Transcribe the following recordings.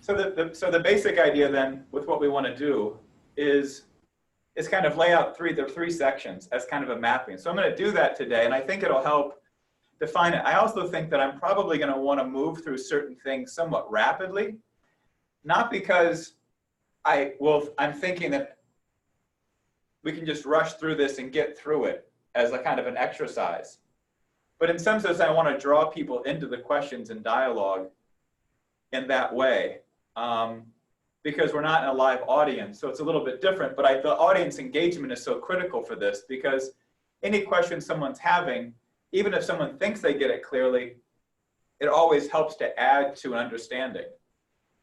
So the basic idea then with what we want to do is kind of lay out the three sections as kind of a mapping. So I'm going to do that today, and I think it'll help define it. I also think that I'm probably going to want to move through certain things somewhat rapidly, not because I'm thinking that we can just rush through this and get through it as a kind of an exercise. But in some sense, I want to draw people into the questions and dialogue in that way, because we're not in a live audience, so it's a little bit different. But the audience engagement is so critical for this, because any question someone's having, even if someone thinks they get it clearly, it always helps to add to an understanding.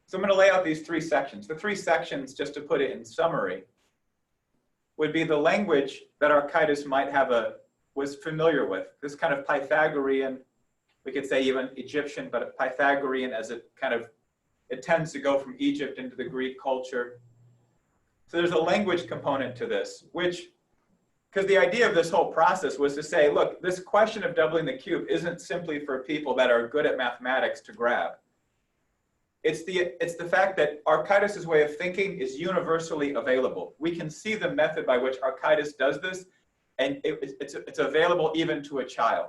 So I'm going to lay out these three sections. The three sections, just to put it in summary, would be the language that Archytas was familiar with, this kind of Pythagorean, we could say even Egyptian, but Pythagorean, as it tends to go from Egypt into the Greek culture. So there's a language component to this, because the idea of this whole process was to say, look, this question of doubling the cube isn't simply for people that are good at mathematics to grab. It's the fact that Archytas' way of thinking is universally available. We can see the method by which Archytas does this, and it's available even to a child.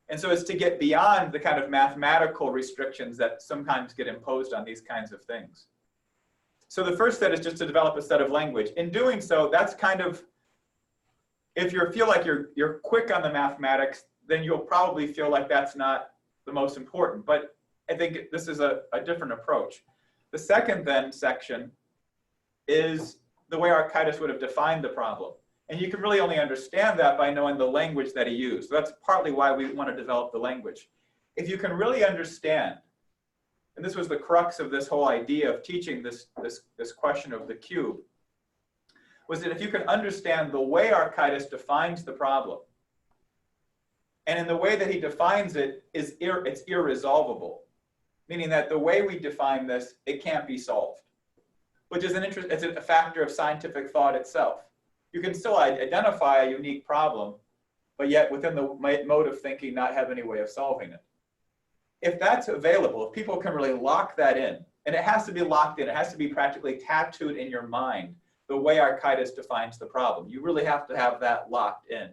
And so it's to get beyond the kind of mathematical restrictions that sometimes get imposed on these kinds of things. So the first set is just to develop a set of language. In doing so, that's kind of, if you feel like you're quick on the mathematics, then you'll probably feel like that's not the most important. But I think this is a different approach. The second then section is the way Archytas would have defined the problem. And you can really only understand that by knowing the language that he used. So that's partly why we want to develop the language. If you can really understand, and this was the crux of this whole idea of teaching this question of the cube, was that if you can understand the way Archytas defines the problem, and in the way that he defines it, it's irresolvable, meaning that the way we define this, it can't be solved, which is it's a factor of scientific thought itself. You can still identify a unique problem, but yet within the mode of thinking, not have any way of solving it. If that's available, if people can really lock that in, and it has to be locked in, it has to be practically tattooed in your mind, the way Archytas defines the problem. You really have to have that locked in.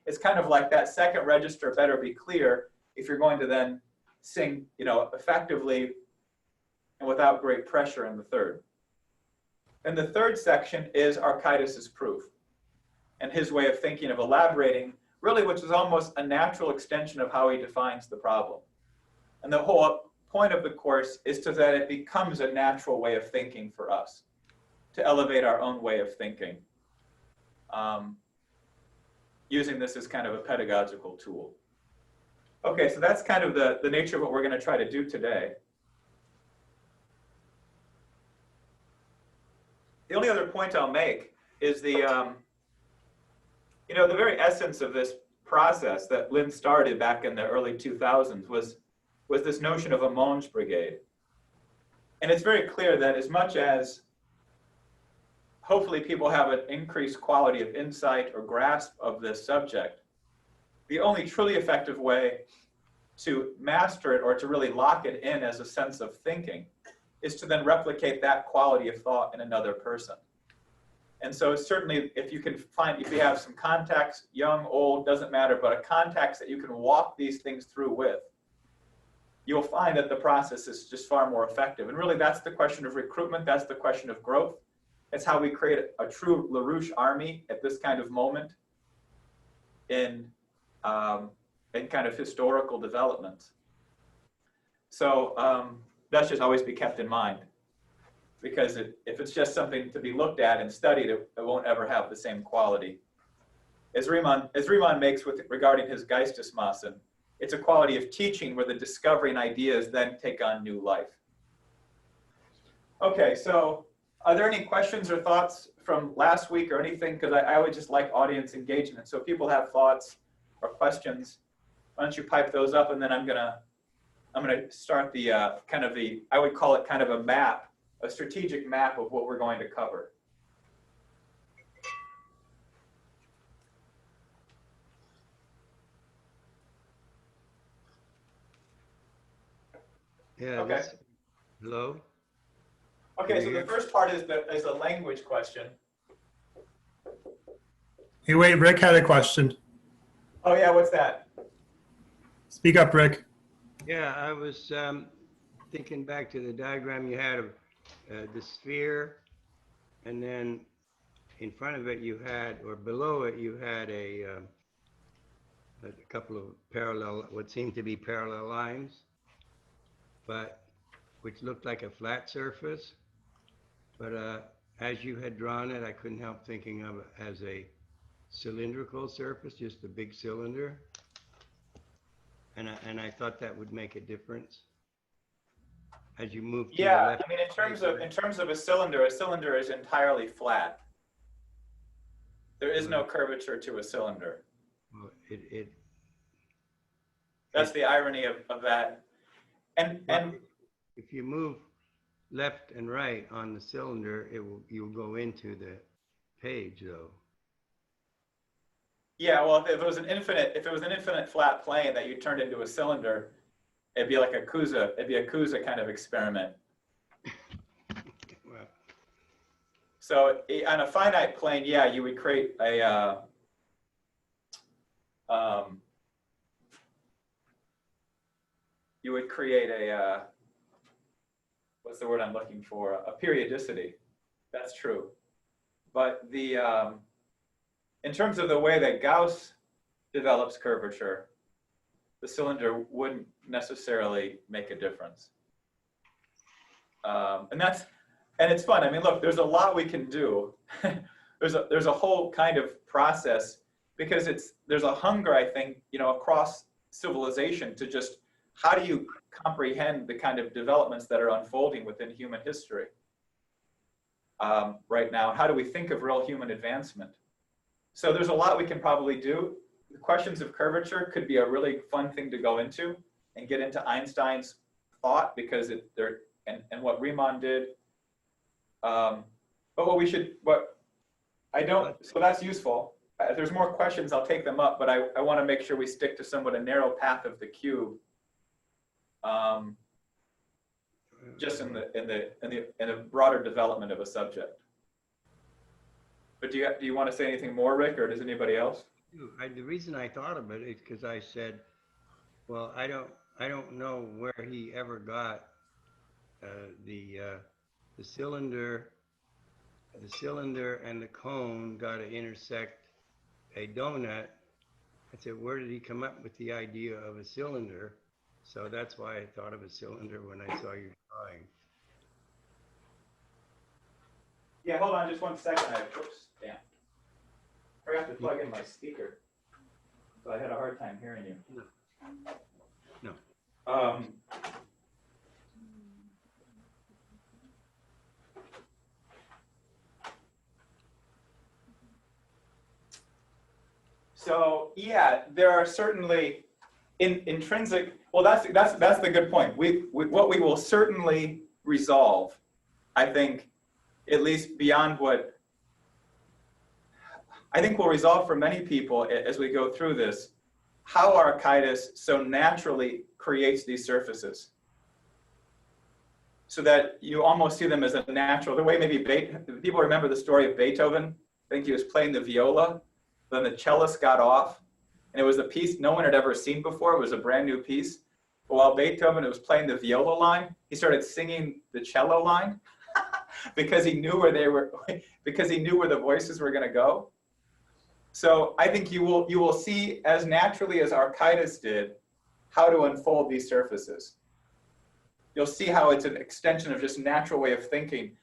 It's kind of like that second register better be clear if you're going to then sing, effectively and without great pressure in the third. And the third section is Archytas' proof and his way of thinking, of elaborating, really, which is almost a natural extension of how he defines the problem. And the whole point of the course is that it becomes a natural way of thinking for us, to elevate our own way of thinking, using this as kind of a pedagogical tool. Okay, so that's kind of the nature of what we're going to try to do today. The only other point I'll make is the very essence of this process that Lynn started back in the early 2000s was this notion of a Monge brigade. And it's very clear that as much as hopefully people have an increased quality of insight or grasp of this subject, the only truly effective way to master it or to really lock it in as a sense of thinking is to then replicate that quality of thought in another person. And so certainly if you have some contacts, young, old, doesn't matter, but a contacts that you can walk these things through with, you'll find that the process is just far more effective. And really that's the question of recruitment, that's the question of growth. It's how we create a true LaRouche army at this kind of moment in kind of historical development. So that should always be kept in mind, because if it's just something to be looked at and studied, it won't ever have the same quality. As Riemann makes regarding his Geistesmassen, it's a quality of teaching where the discovery and ideas then take on new life. Okay, so are there any questions or thoughts from last week or anything? Because I always just like audience engagement. So if people have thoughts or questions, why don't you pipe those up, and then I'm gonna start the I would call it kind of a map, a strategic map of what we're going to cover. Yeah. Okay. Hello. Okay, so the first part is a language question. Hey, wait, Rick had a question. Oh yeah, what's that? Speak up, Rick. Yeah, I was thinking back to the diagram you had of the sphere, and then in front of it you had, or below it you had a couple of parallel, what seemed to be parallel lines, but which looked like a flat surface. But as you had drawn it, I couldn't help thinking of it as a cylindrical surface, just a big cylinder. And I thought that would make a difference as you move to the Yeah, left. I mean, in terms of a cylinder is entirely flat. There is no curvature to a cylinder. Well, That's the irony of that. And if you move left and right on the cylinder, you'll go into the page though. yeah, well, if it was an infinite flat plane that you turned into a cylinder, it'd be like a Kusa. It'd be a Kusa kind of experiment. Well, So on a finite plane, yeah, you would create a what's the word I'm looking for? A periodicity. That's true. But in terms of the way that Gauss develops curvature, the cylinder wouldn't necessarily make a difference. And it's fun. I mean, look, there's a lot we can do. there's a whole kind of process because there's a hunger, I think, across civilization to just how do you comprehend the kind of developments that are unfolding within human history right now? How do we think of real human advancement? So there's a lot we can probably do. The questions of curvature could be a really fun thing to go into and get into Einstein's thought because and what Riemann did. But so that's useful. If there's more questions, I'll take them up, but I want to make sure we stick to somewhat a narrow path of the cube. Just in the broader development of a subject. But do you want to say anything more, Rick, or does anybody else? the reason I thought of it is because I said, well, I don't know where he ever got the cylinder and the cone got to intersect a donut. I said, where did he come up with the idea of a cylinder? So that's why I thought of a cylinder when I saw your drawing. Yeah, hold on just 1 second. Oops, damn. I forgot to plug in my speaker. So I had a hard time hearing you. No. So yeah, there are certainly intrinsic. Well, that's the good point. What we will certainly resolve, I think, at least beyond what I think we'll resolve for many people as we go through this, how Archytas so naturally creates these surfaces, so that you almost see them as a natural. The way maybe people remember the story of Beethoven. I think he was playing the viola. Then the cellist got off, and it was a piece no one had ever seen before. It was a brand new piece. But while Beethoven was playing the viola line, he started singing the cello line because he knew where the voices were going to go. So I think you will see as naturally as Archytas did how to unfold these surfaces. You'll see how it's an extension of just natural way of thinking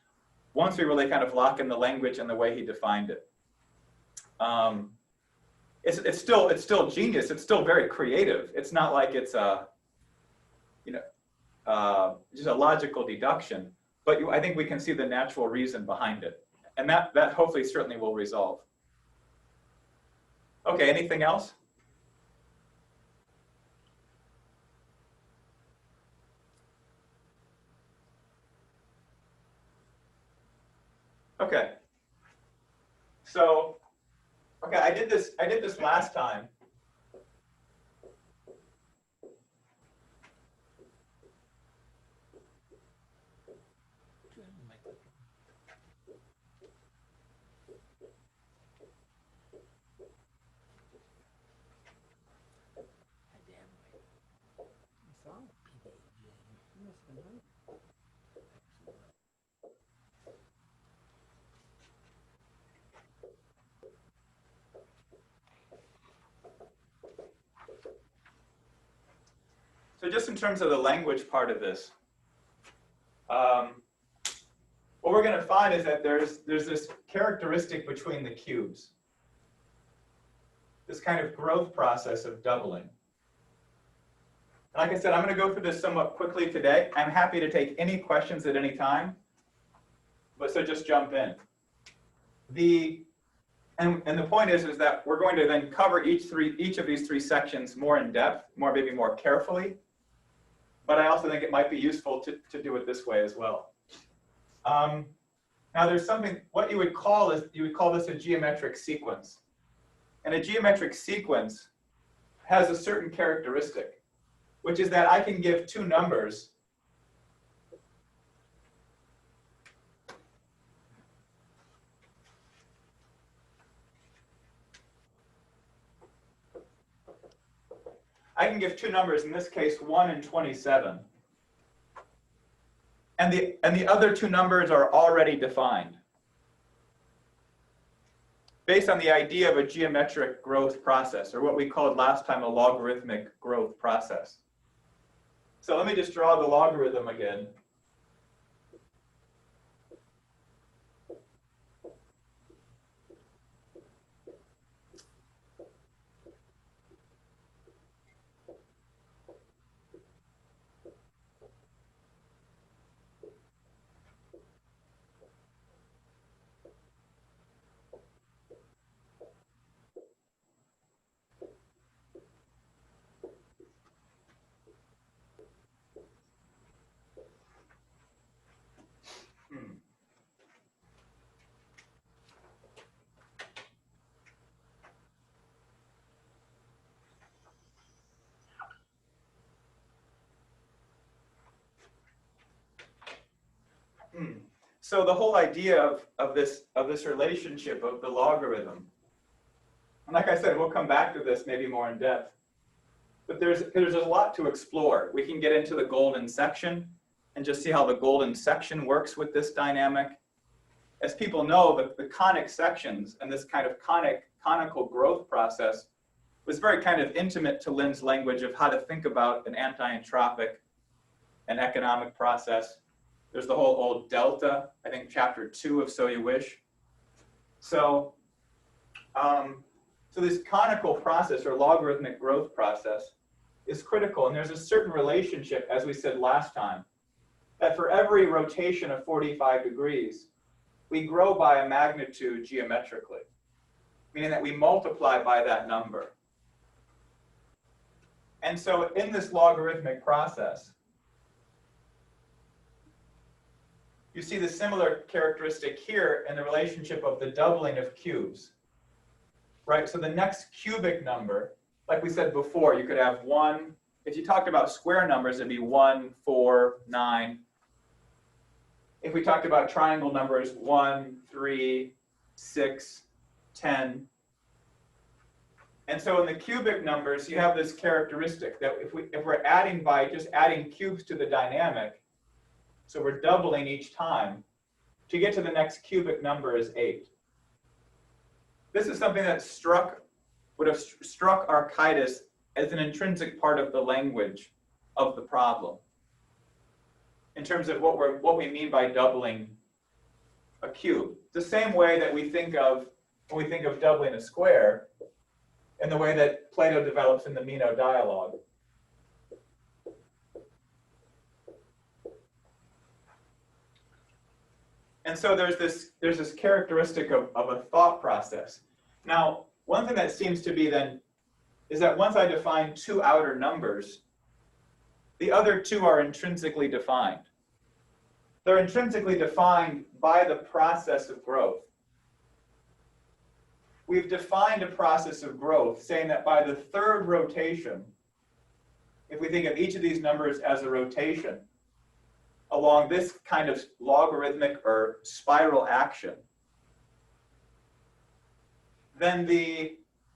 once we really kind of lock in the language and the way he defined it. It's still genius. It's still very creative. It's not like it's just a logical deduction, but I think we can see the natural reason behind it, and that hopefully certainly will resolve. Okay, anything else? Okay. So, okay, I did this last time. So just in terms of the language part of this, what we're going to find is that there's this characteristic between the cubes, this kind of growth process of doubling. And like I said, I'm going to go through this somewhat quickly today. I'm happy to take any questions at any time, but so just jump in. And the point is that we're going to then cover each of these three sections more in depth, maybe more carefully. But I also think it might be useful to do it this way as well. Now there's something, what you would call this a geometric sequence. And a geometric sequence has a certain characteristic, which is that I can give two numbers in this case 1 and 27. And the other two numbers are already defined based on the idea of a geometric growth process, or what we called last time a logarithmic growth process. So let me just draw the logarithm again. So the whole idea of this relationship of the logarithm, and like I said, we'll come back to this maybe more in depth, but there's a lot to explore. We can get into the golden section and just see how the golden section works with this dynamic. As people know, the conic sections and this kind of conical growth process was very kind of intimate to Lin's language of how to think about an anti-entropic and economic process. There's the whole old delta, I think chapter 2 of So You Wish. So this conical process or logarithmic growth process is critical. And there's a certain relationship, as we said last time, that for every rotation of 45 degrees, we grow by a magnitude geometrically, meaning that we multiply by that number. And so in this logarithmic process, you see the similar characteristic here in the relationship of the doubling of cubes, right? So the next cubic number, like we said before, you could have 1, if you talked about square numbers, it'd be 1, 4, 9. If we talked about triangle numbers, 1, 3, 6, 10. And so in the cubic numbers, you have this characteristic that if we're adding by just adding cubes to the dynamic, so we're doubling each time, to get to the next cubic number is 8. This is something that would have struck Archytas as an intrinsic part of the language of the problem, in terms of what we mean by doubling a cube. The same way that we think of when we think of doubling a square, in the way that Plato develops in the Meno dialogue. And so there's this characteristic of a thought process. Now, one thing that seems to be then is that once I define two outer numbers, the other two are intrinsically defined. They're intrinsically defined by the process of growth. We've defined a process of growth, saying that by the third rotation, if we think of each of these numbers as a rotation, along this kind of logarithmic or spiral action, then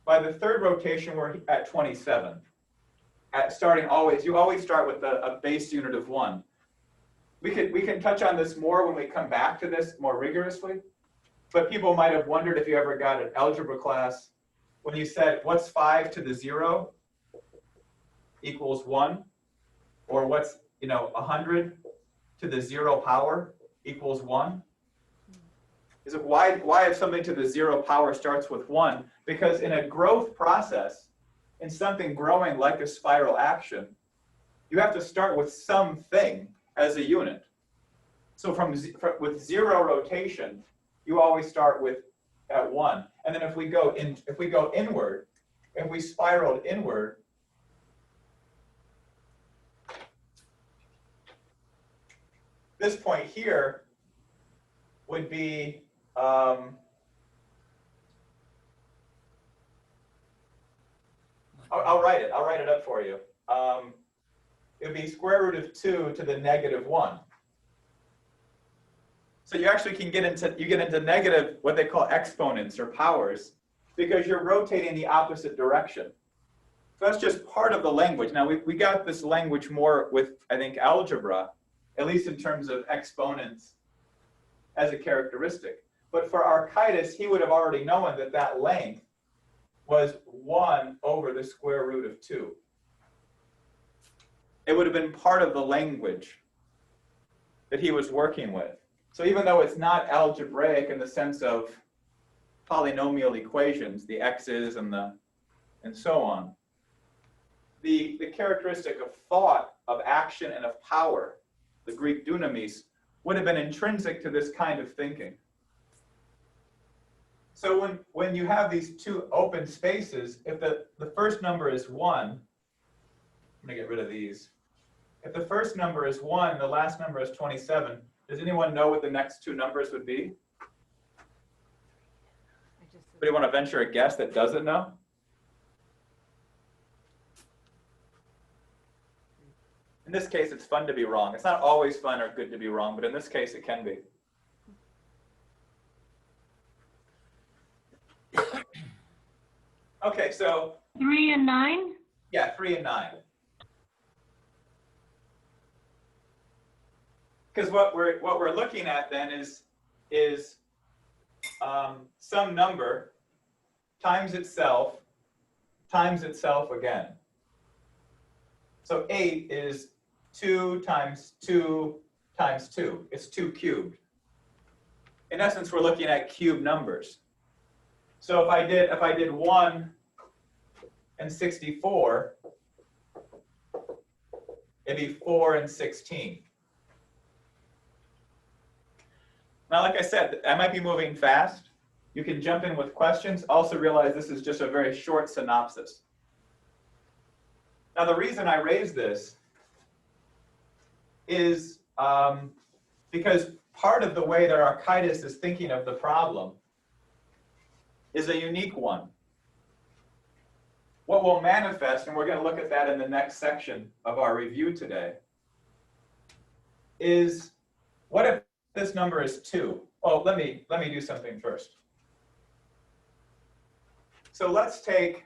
by the third rotation, we're at 27. You always start with a base unit of 1. We can touch on this more when we come back to this more rigorously, but people might have wondered if you ever got an algebra class when you said, what's 5 to the 0 equals 1? or what's, 100 to the 0 power equals 1? Is it why if something to the 0 power starts with 1? Because in a growth process, in something growing like a spiral action, you have to start with something as a unit. So with 0 rotation, you always start with at 1. And then if we go inward, if we spiraled inward, this point here would be I'll write it up for you. It would be square root of 2 to the negative 1. So you actually can get into negative, what they call exponents or powers, because you're rotating the opposite direction. So that's just part of the language. Now we got this language more with, I think, algebra, at least in terms of exponents as a characteristic. But for Archytas, he would have already known that that length was 1 over the square root of 2. It would have been part of the language that he was working with. So even though it's not algebraic in the sense of polynomial equations, the x's and so on, the characteristic of thought, of action, and of power, the Greek dunamis, would have been intrinsic to this kind of thinking. So when you have these two open spaces, if the first number is 1, I'm going to get rid of these. If the first number is 1, the last number is 27, does anyone know what the next two numbers would be? Anybody want to venture a guess that doesn't know? In this case, it's fun to be wrong. It's not always fun or good to be wrong, but in this case, it can be. Okay, so 3 and 9? yeah, 3 and 9. Because what we're looking at then is some number times itself again. So 8 is 2 times 2 times 2. It's 2 cubed. In essence, we're looking at cube numbers. So if I did 1 and 64, it'd be 4 and 16. Now, like I said, I might be moving fast. You can jump in with questions. Also realize this is just a very short synopsis. Now, the reason I raise this is because part of the way that Archytas is thinking of the problem is a unique one. What will manifest, and we're going to look at that in the next section of our review today, is what if this number is 2? Well, let me do something first. So let's take,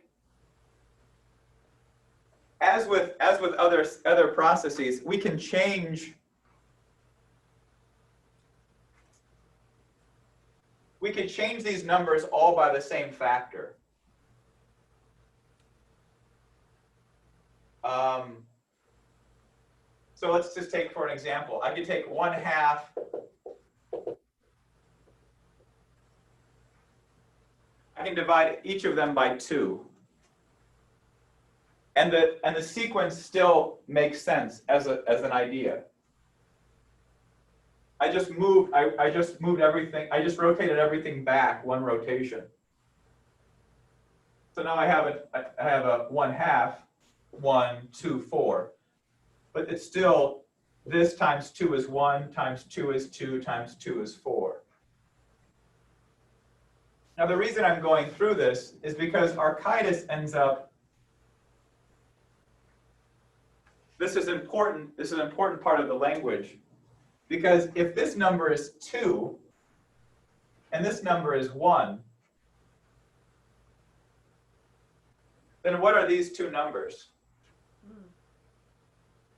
as with other processes, we can change these numbers all by the same factor. So let's just take, for an example, I could take 1/2 I can divide each of them by 2. And the sequence still makes sense as an idea. I just moved everything, I just rotated everything back 1 rotation. So now I have a 1/2, 1, 2, 4. But it's still, this times 2 is 1, times 2 is 2, times 2 is 4. Now the reason I'm going through this is because Archytas ends up, this is an important part of the language, because if this number is 2 and this number is 1, then what are these two numbers?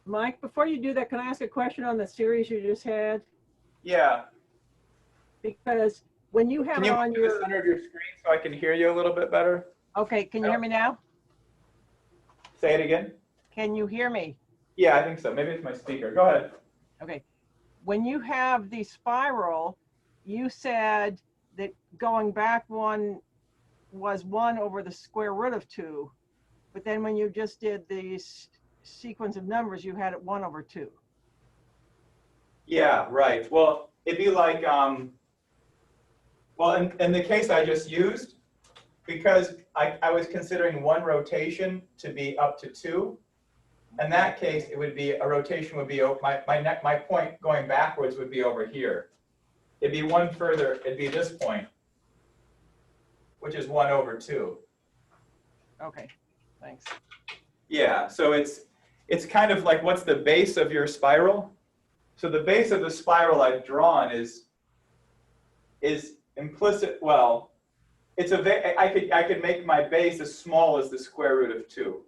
Mike, before you do that, can I ask a question on the series you just had? Yeah. Because when you have Can it you on move to the your, center of your screen so I can hear you a little bit better? okay, can you hear me now? Say it again. Can you hear me? Yeah, I think so. Maybe it's my speaker. Go ahead. Okay. When you have the spiral, you said that going back one was 1 over the square root of 2. But then when you just did the sequence of numbers, you had it 1 over 2. Yeah, right. Well, it'd be like, well, in the case I just used, because I was considering one rotation to be up to 2. In that case, it would be, a rotation would be, my point going backwards would be over here. It'd be one further, it'd be this point, which is 1 over 2. Okay, thanks. Yeah, so it's kind of like, what's the base of your spiral? So the base of the spiral I've drawn is implicit. Well, it's I could make my base as small as the square root of 2.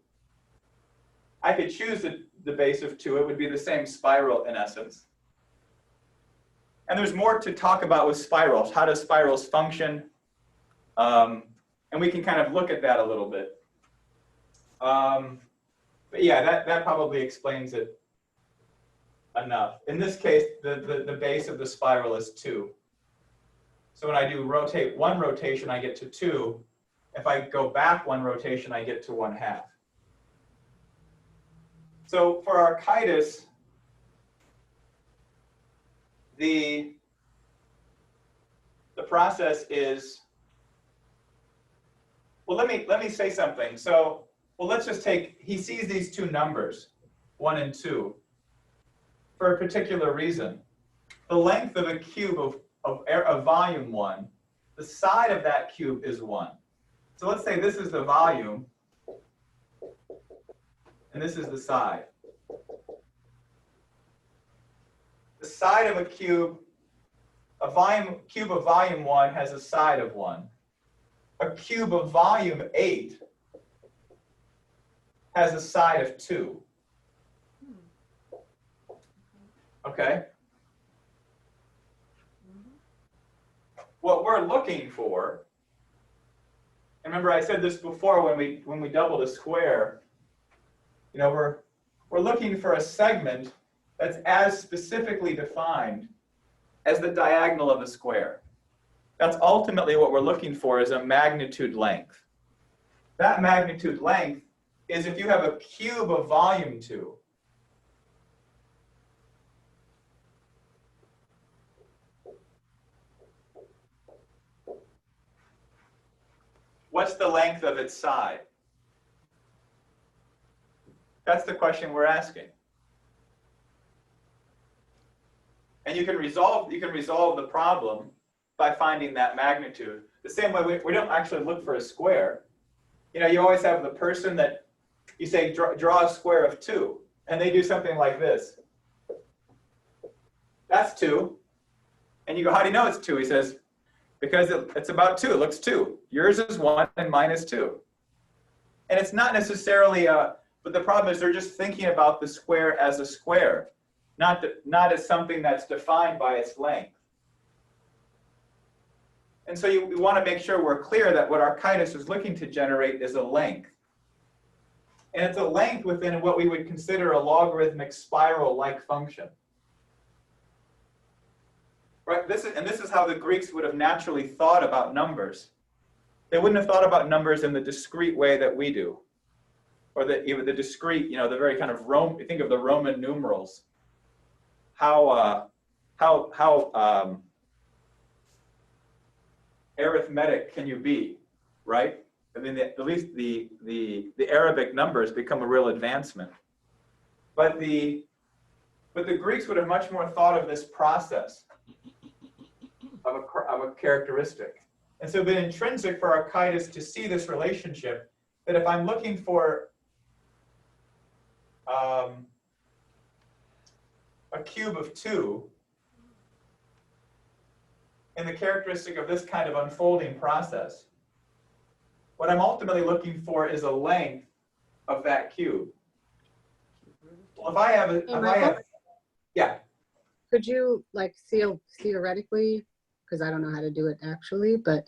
I could choose the base of 2. It would be the same spiral in essence. And there's more to talk about with spirals. How do spirals function? And we can kind of look at that a little bit. But yeah, that probably explains it enough. In this case, the base of the spiral is 2. So when I do rotate one rotation, I get to 2. If I go back one rotation, I get to 1/2. So for Archytas, the process is, well, let me say something. So, well, let's just take, he sees these two numbers, 1 and 2, for a particular reason. The length of a cube of volume 1, the side of that cube is 1. So let's say this is the volume, and this is the side. The side of a cube of volume 1 has a side of 1. A cube of volume 8 has a side of 2. Okay? What we're looking for, and remember I said this before when we doubled a square, you know, we're looking for a segment that's as specifically defined as the diagonal of a square. That's ultimately what we're looking for, is a magnitude length. That magnitude length is if you have a cube of volume 2. What's the length of its side? That's the question we're asking. And you can resolve the problem by finding that magnitude. The same way we don't actually look for a square. You know, you always have the person that you say, draw a square of 2, and they do something like this. That's 2. And you go, how do you know it's 2? He says, because it's about 2, it looks 2. Yours is 1 and mine is 2. And it's not necessarily but the problem is they're just thinking about the square as a square, not as something that's defined by its length. And so we want to make sure we're clear that what Archytas is looking to generate is a length. And it's a length within what we would consider a logarithmic spiral-like function. Right? This is how the Greeks would have naturally thought about numbers. They wouldn't have thought about numbers in the discrete way that we do. Or even the discrete, you know, the very kind of think of the Roman numerals. How arithmetic can you be, right? I mean, at least the Arabic numbers become a real advancement. But the Greeks would have much more thought of this process of a characteristic. And so it'd been intrinsic for Archytas to see this relationship, that if I'm looking for a cube of 2, in the characteristic of this kind of unfolding process, what I'm ultimately looking for is a length of that cube. Well, if I have, yeah. Could you, like, theoretically, because I don't know how to do it actually, but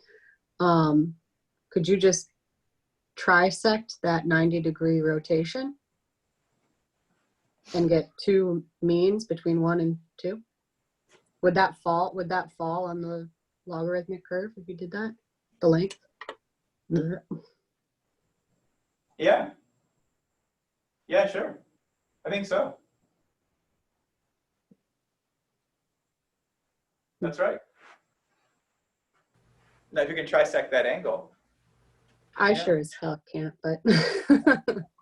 could you just trisect that 90-degree rotation? and get two means between 1 and 2? Would that fall on the logarithmic curve if you did that? The length? Yeah. Yeah, sure. I think so. That's right. Now, if you can trisect that angle. I Yeah. sure as hell can't, but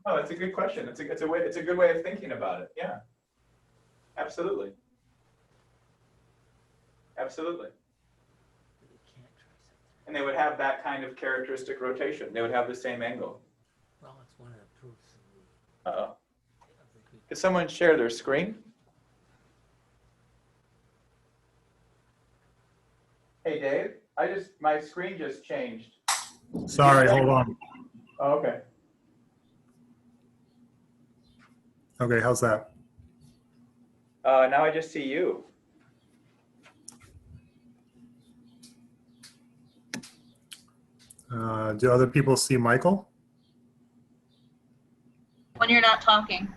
Oh, it's a good question. It's a good way of thinking about it. Yeah. Absolutely. Absolutely. And they would have that kind of characteristic rotation. They would have the same angle. Well, it's one of the proofs. Uh-oh. Could someone share their screen? Hey, Dave, my screen just changed. Sorry, hold on. Oh, okay. Okay, how's that? Now I just see you. Do other people see Michael? When you're not talking.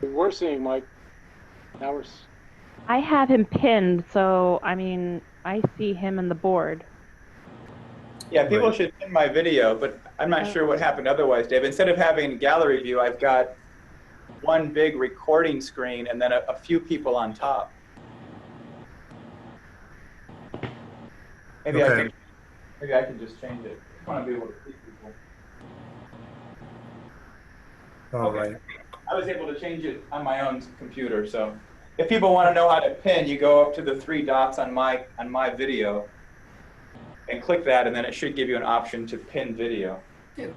We're seeing Mike. Now we're. I have him pinned, so I mean, I see him in the board. Yeah, people Right. should pin my video, but I'm not sure what happened otherwise, Dave. Instead of having gallery view, I've got one big recording screen and then a few people on top. Maybe Okay. I can just change it. I want to be able to see people. All Okay. right. I was able to change it on my own computer, so if people want to know how to pin, you go up to the 3 dots on my video and click that, and then it should give you an option to pin video. Dave,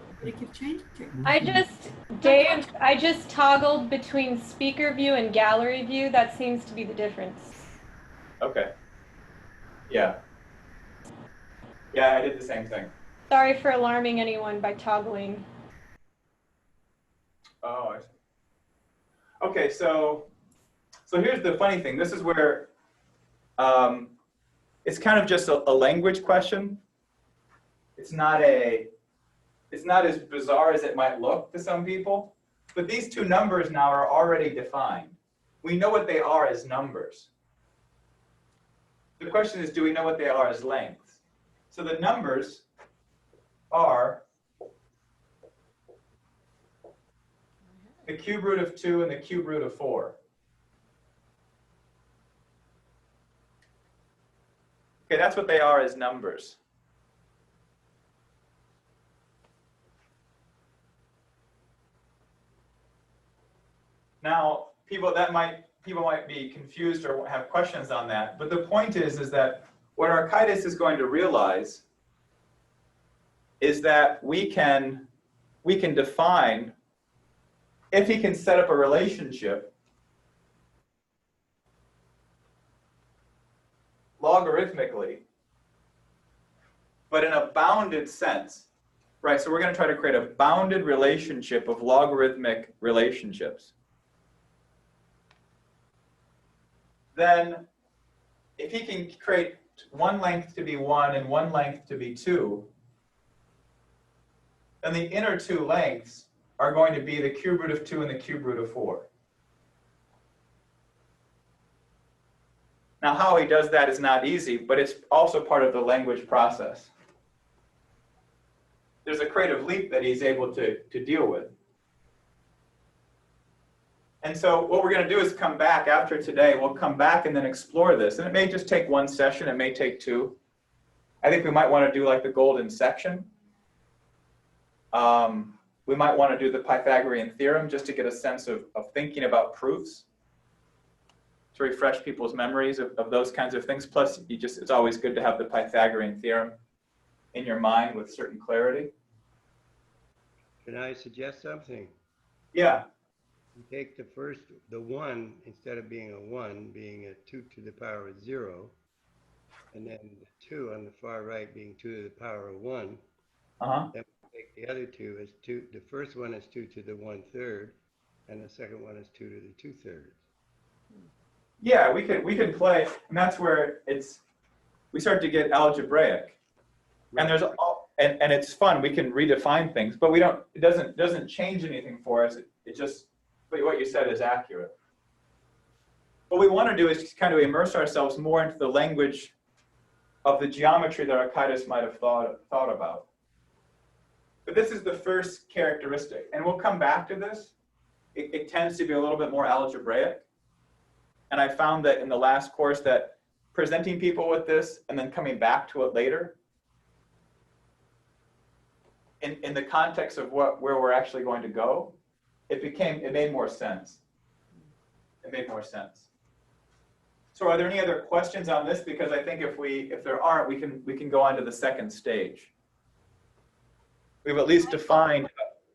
I just toggled between speaker view and gallery view. That seems to be the difference. Okay. Yeah. Yeah, I did the same thing. Sorry for alarming anyone by toggling. Oh, I see. Okay, so here's the funny thing. This is where it's kind of just a language question. It's not as bizarre as it might look to some people, but these two numbers now are already defined. We know what they are as numbers. The question is, do we know what they are as lengths? So the numbers are the cube root of 2 and the cube root of 4. Okay, that's what they are as numbers. Now, people might be confused or have questions on that, but the point is that what Archytas is going to realize is that we can define, if he can set up a relationship logarithmically, but in a bounded sense, right? So we're going to try to create a bounded relationship of logarithmic relationships. Then if he can create one length to be 1 and one length to be 2, then the inner two lengths are going to be the cube root of 2 and the cube root of 4. Now, how he does that is not easy, but it's also part of the language process. There's a creative leap that he's able to deal with. And so what we're going to do is come back after today. We'll come back and then explore this. And it may just take one session. It may take 2. I think we might want to do like the golden section. We might want to do the Pythagorean theorem just to get a sense of thinking about proofs, to refresh people's memories of those kinds of things. Plus, it's always good to have the Pythagorean theorem in your mind with certain clarity. Can I suggest something? Yeah. You take the 1, instead of being a 1, being a 2 to the power of 0, and then the 2 on the far right being 2 to the power of 1. Uh-huh. Then we take the other 2 as 2. The first one is 2 to the 1/3, and the second one is 2 to the 2/3. Yeah, we could play, and that's where we start to get algebraic. And there's and it's fun. We can redefine things, but it doesn't change anything for us. It just but what you said is accurate. What we want to do is just kind of immerse ourselves more into the language of the geometry that Archytas might have thought about. But this is the first characteristic, and we'll come back to this. It tends to be a little bit more algebraic. And I found that in the last course that presenting people with this and then coming back to it later, in the context of where we're actually going to go, it made more sense. It made more sense. So are there any other questions on this? Because I think if there aren't, we can go on to the second stage. We've at least defined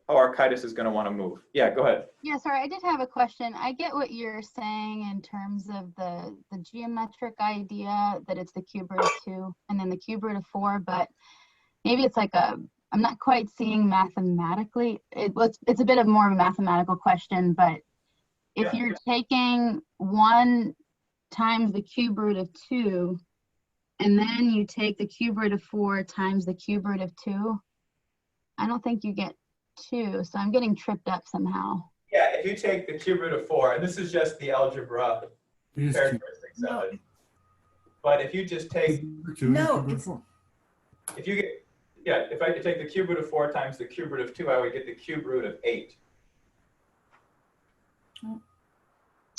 how Archytas is going to want to move. Yeah, go ahead. Yeah, sorry, I did have a question. I get what you're saying in terms of the geometric idea that it's the cube root of 2 and then the cube root of 4, but maybe it's like I'm not quite seeing mathematically. It's a bit of more of a mathematical question, but if you're taking 1 times the cube root of 2, and then you take the cube root of 4 times the cube root of 2, I don't think you get 2, so I'm getting tripped up somehow. Yeah, if you take the cube root of 4, and this is just the algebra characteristics of it. But if you just take, if you get, yeah, if I could take the cube root of 4 times the cube root of 2, I would get the cube root of 8.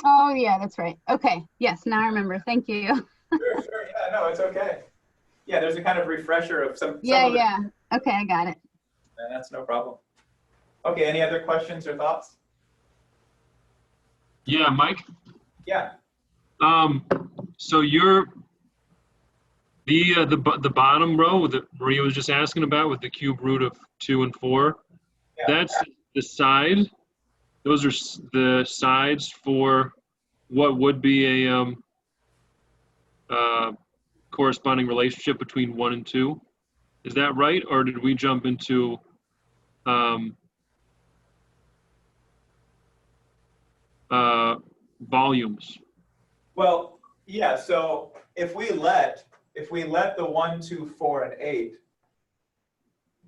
Oh yeah, that's right. Okay, yes, now I remember. Thank you. Sure, yeah, no, it's okay. Yeah, there's a kind of refresher of some. Yeah. Okay, I got it. And that's no problem. Okay, any other questions or thoughts? Yeah, Mike. Yeah. So you're the bottom row that Maria was just asking about with the cube root of 2 and 4. Yeah. That's the side. Those are the sides for what would be a corresponding relationship between 1 and 2. Is that right, or did we jump into volumes? Well, yeah. So if we let the 1, 2, 4, and 8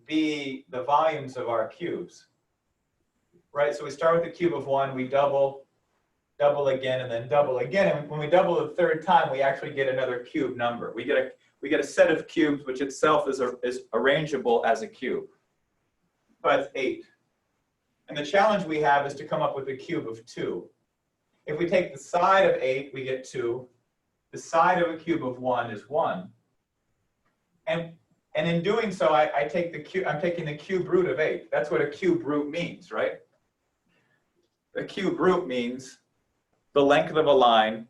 be the volumes of our cubes, right? So we start with the cube of 1, we double again, and then double again. And when we double the third time, we actually get another cube number. We get a set of cubes which itself is arrangeable as a cube. So that's 8. And the challenge we have is to come up with a cube of 2. If we take the side of 8, we get 2. The side of a cube of 1 is 1. And in doing so, I'm taking the cube root of 8. That's what a cube root means, right? The cube root means the length of a line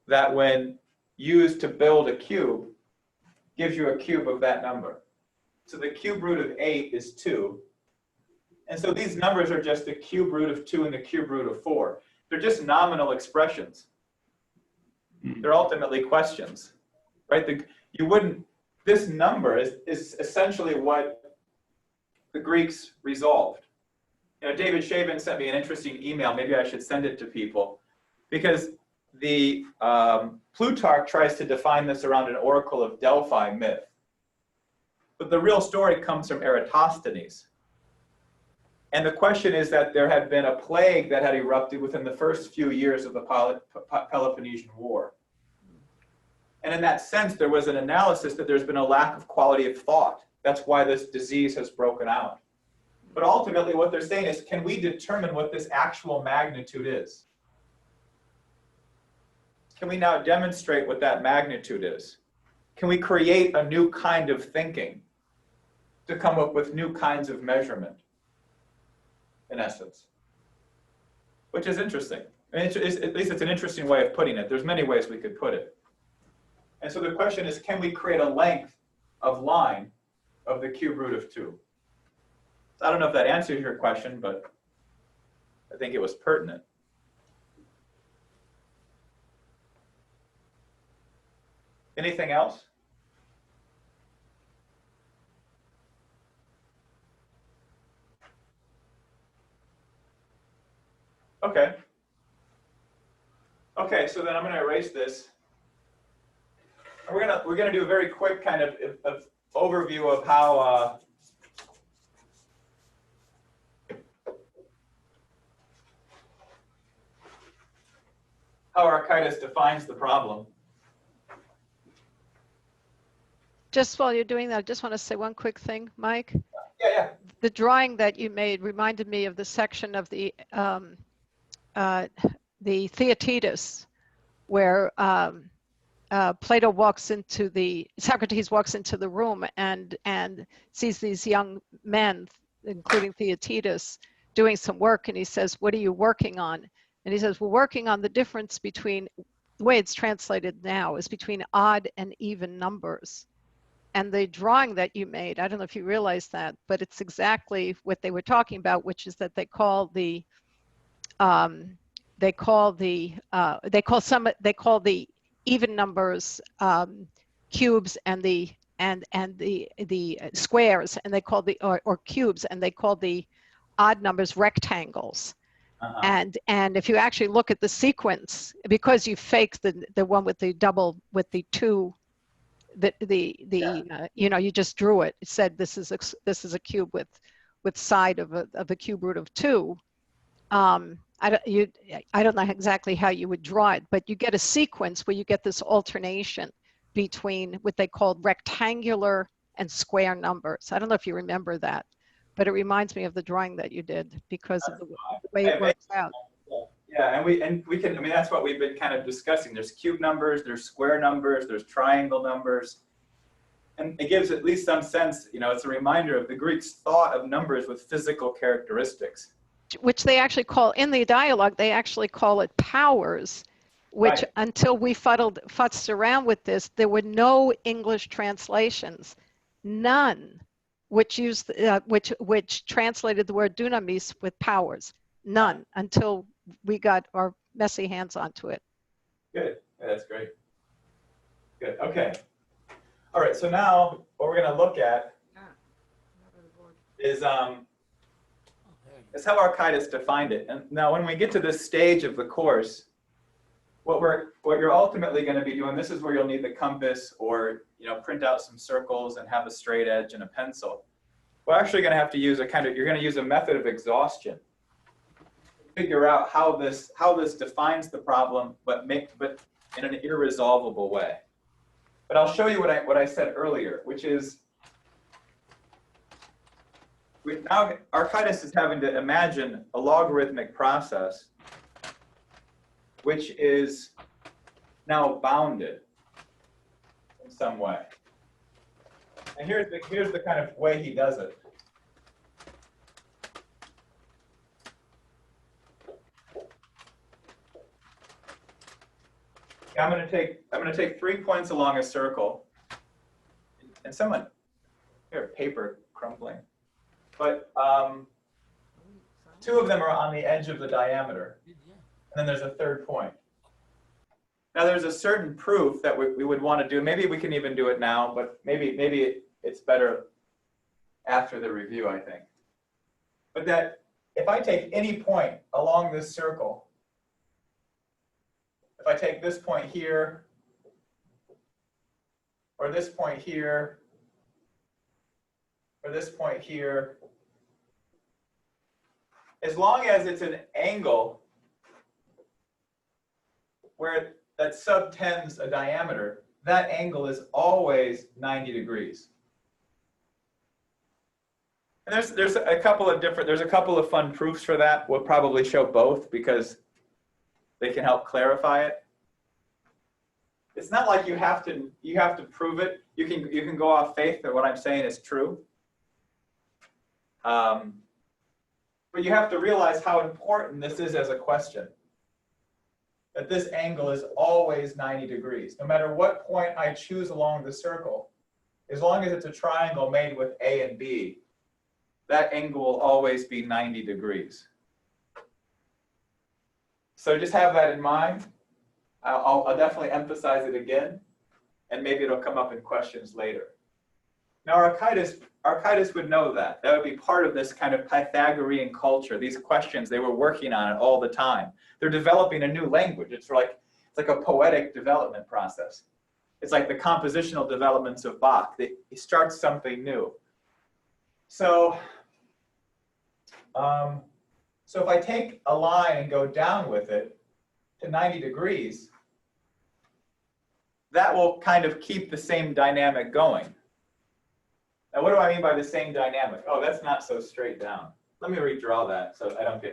that when used to build a cube gives you a cube of that number. So the cube root of 8 is 2. And so these numbers are just the cube root of 2 and the cube root of 4. They're just nominal expressions. They're ultimately questions, right? This number is essentially what the Greeks resolved. You know, David Shavin sent me an interesting email. Maybe I should send it to people, because the Plutarch tries to define this around an Oracle of Delphi myth. But the real story comes from Eratosthenes. And the question is that there had been a plague that had erupted within the first few years of the Peloponnesian War. And in that sense, there was an analysis that there's been a lack of quality of thought. That's why this disease has broken out. But ultimately, what they're saying is, can we determine what this actual magnitude is? Can we now demonstrate what that magnitude is? Can we create a new kind of thinking to come up with new kinds of measurement, in essence? Which is interesting. And at least it's an interesting way of putting it. There's many ways we could put it. And so the question is, can we create a length of line of the cube root of 2? So I don't know if that answers your question, but I think it was pertinent. Anything else? Okay. Okay, so then I'm going to erase this. And we're gonna do a very quick kind of overview of how how Archytas defines the problem. Just while you're doing that, I just want to say one quick thing, Mike. Yeah. The drawing that you made reminded me of the section of the Theaetetus, where Socrates walks into the room and sees these young men, including Theaetetus, doing some work, and he says, "What are you working on?" And he says, "We're working on the difference between," the way it's translated now is between odd and even numbers. And the drawing that you made, I don't know if you realize that, but it's exactly what they were talking about, which is that they call the even numbers cubes and the squares, and they call or cubes, and they call the odd numbers rectangles. And if you actually look at the sequence, because you faked the one with the double with the two, you just drew it. It said this is a cube with side of a cube root of 2. I don't know exactly how you would draw it, but you get a sequence where you get this alternation between what they called rectangular and square numbers. I don't know if you remember that, but it reminds me of the drawing that you did because of the way it works out. Yeah, and we can, I mean, that's what we've been kind of discussing. There's cube numbers, there's square numbers, there's triangle numbers. And it gives at least some sense, it's a reminder of the Greeks' thought of numbers with physical characteristics. Which they actually call, in the dialogue, they actually call it powers, which until we futzed around with this, there were no English translations, none, which translated the word dunamis with powers, none, until we got our messy hands onto it. Good, that's great. Good, okay. All right, so now what we're gonna look at is how Archytas defined it. And now when we get to this stage of the course, what you're ultimately going to be doing, this is where you'll need the compass or print out some circles and have a straight edge and a pencil. We're actually going to have to use you're going to use a method of exhaustion. Figure out how this defines the problem, but in an irresolvable way. But I'll show you what I said earlier, which is now Archytas is having to imagine a logarithmic process which is now bounded in some way. And here's the kind of way he does it. I'm going to take 3 points along a circle, and someone here, paper crumbling, but 2 of them are on the edge of the diameter, and then there's a 3rd point. Now there's a certain proof that we would want to do. Maybe we can even do it now, but maybe it's better after the review, I think. But that if I take any point along this circle, if I take this point here, or this point here, or this point here, as long as it's an angle where that subtends a diameter, that angle is always 90 degrees. And there's a couple of fun proofs for that. We'll probably show both because they can help clarify it. It's not like you have to prove it. You can go off faith that what I'm saying is true. But you have to realize how important this is as a question. That this angle is always 90 degrees. No matter what point I choose along the circle, as long as it's a triangle made with A and B, that angle will always be 90 degrees. So just have that in mind. I'll definitely emphasize it again, and maybe it'll come up in questions later. Now Archytas would know that. That would be part of this kind of Pythagorean culture. These questions, they were working on it all the time. They're developing a new language. It's like a poetic development process. It's like the compositional developments of Bach. He starts something new. So if I take a line and go down with it, to 90 degrees, that will kind of keep the same dynamic going. Now, what do I mean by the same dynamic? Oh, that's not so straight down. Let me redraw that so I don't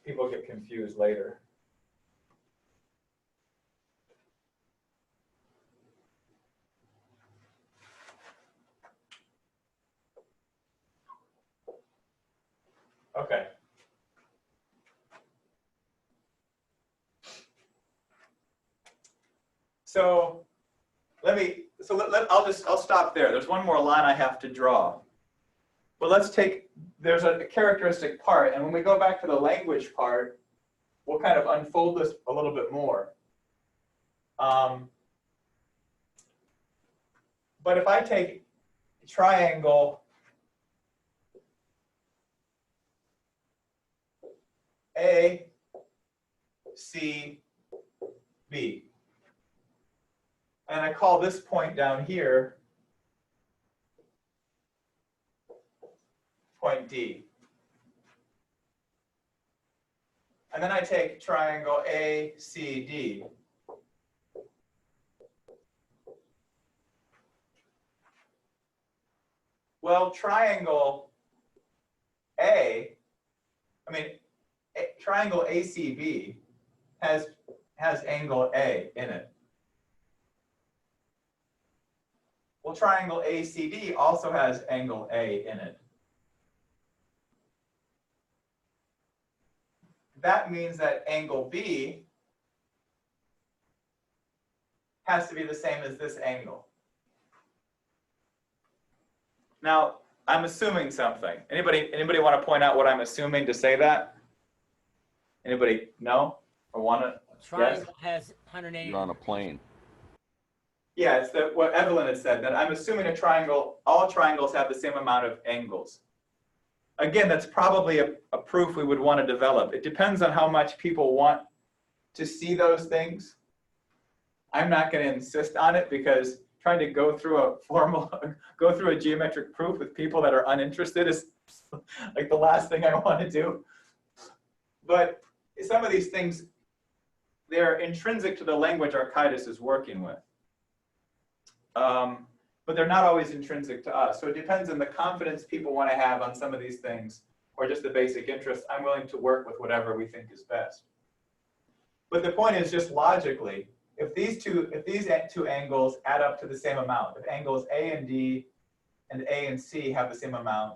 people get confused later. Okay. So I'll stop there. There's one more line I have to draw. But there's a characteristic part, and when we go back to the language part, we'll kind of unfold this a little bit more. But if I take triangle A, C, B, and I call this point down here point D. And then I take triangle ACD. Well, triangle ACB has angle A in it. Well, triangle ACD also has angle A in it. That means that angle B has to be the same as this angle. Now, I'm assuming something. Anybody want to point out what I'm assuming to say that? Anybody know or want to? Triangle has 180. You're on a plane. Yeah, it's what Evelyn had said, that I'm assuming all triangles have the same amount of angles. Again, that's probably a proof we would want to develop. It depends on how much people want to see those things. I'm not going to insist on it because trying to go through a geometric proof with people that are uninterested is like the last thing I want to do. But some of these things, they're intrinsic to the language Archytas is working with. But they're not always intrinsic to us. So it depends on the confidence people want to have on some of these things, or just the basic interest. I'm willing to work with whatever we think is best. But the point is just logically, if these two angles add up to the same amount, if angles A and D and A and C have the same amount,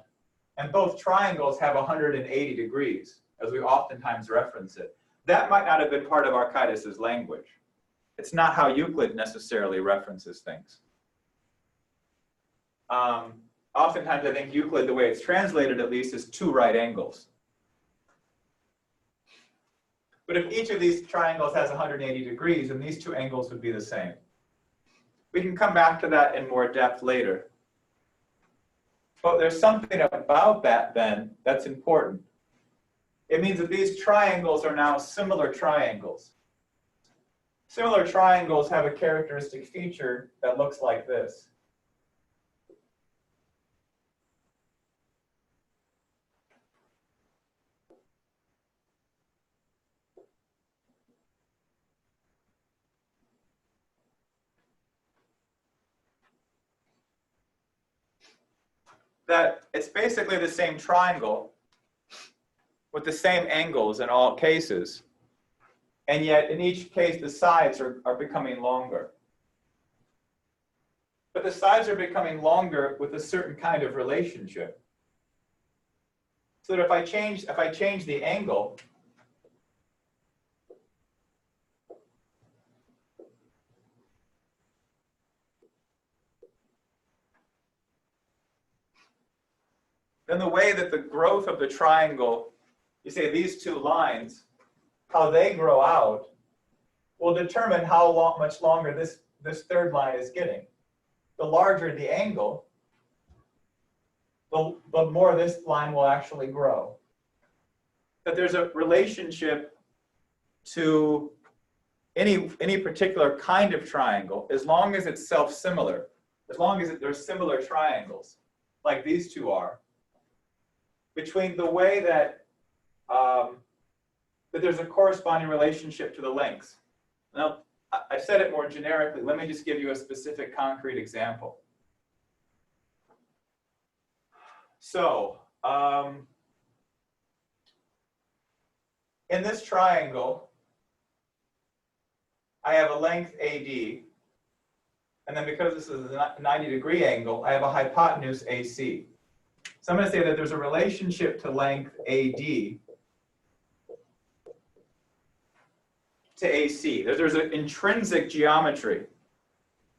and both triangles have 180 degrees, as we oftentimes reference it, that might not have been part of Archytas's language. It's not how Euclid necessarily references things. Oftentimes, I think Euclid, the way it's translated at least, is two right angles. But if each of these triangles has 180 degrees, then these two angles would be the same. We can come back to that in more depth later. But there's something about that then that's important. It means that these triangles are now similar triangles. Similar triangles have a characteristic feature that looks like this. That it's basically the same triangle with the same angles in all cases. And yet, in each case, the sides are becoming longer. But the sides are becoming longer with a certain kind of relationship. So that if I change the angle, then the way that the growth of the triangle, you say these two lines, how they grow out will determine how much longer this third line is getting. The larger the angle, the more this line will actually grow. That there's a relationship to any particular kind of triangle, as long as it's self-similar, as long as there's similar triangles, like these two are, between the way that that there's a corresponding relationship to the lengths. Now, I've said it more generically. Let me just give you a specific concrete example. So, in this triangle, I have a length AD, and then because this is a 90-degree angle, I have a hypotenuse AC. So I'm going to say that there's a relationship to length AD to AC. There's an intrinsic geometry,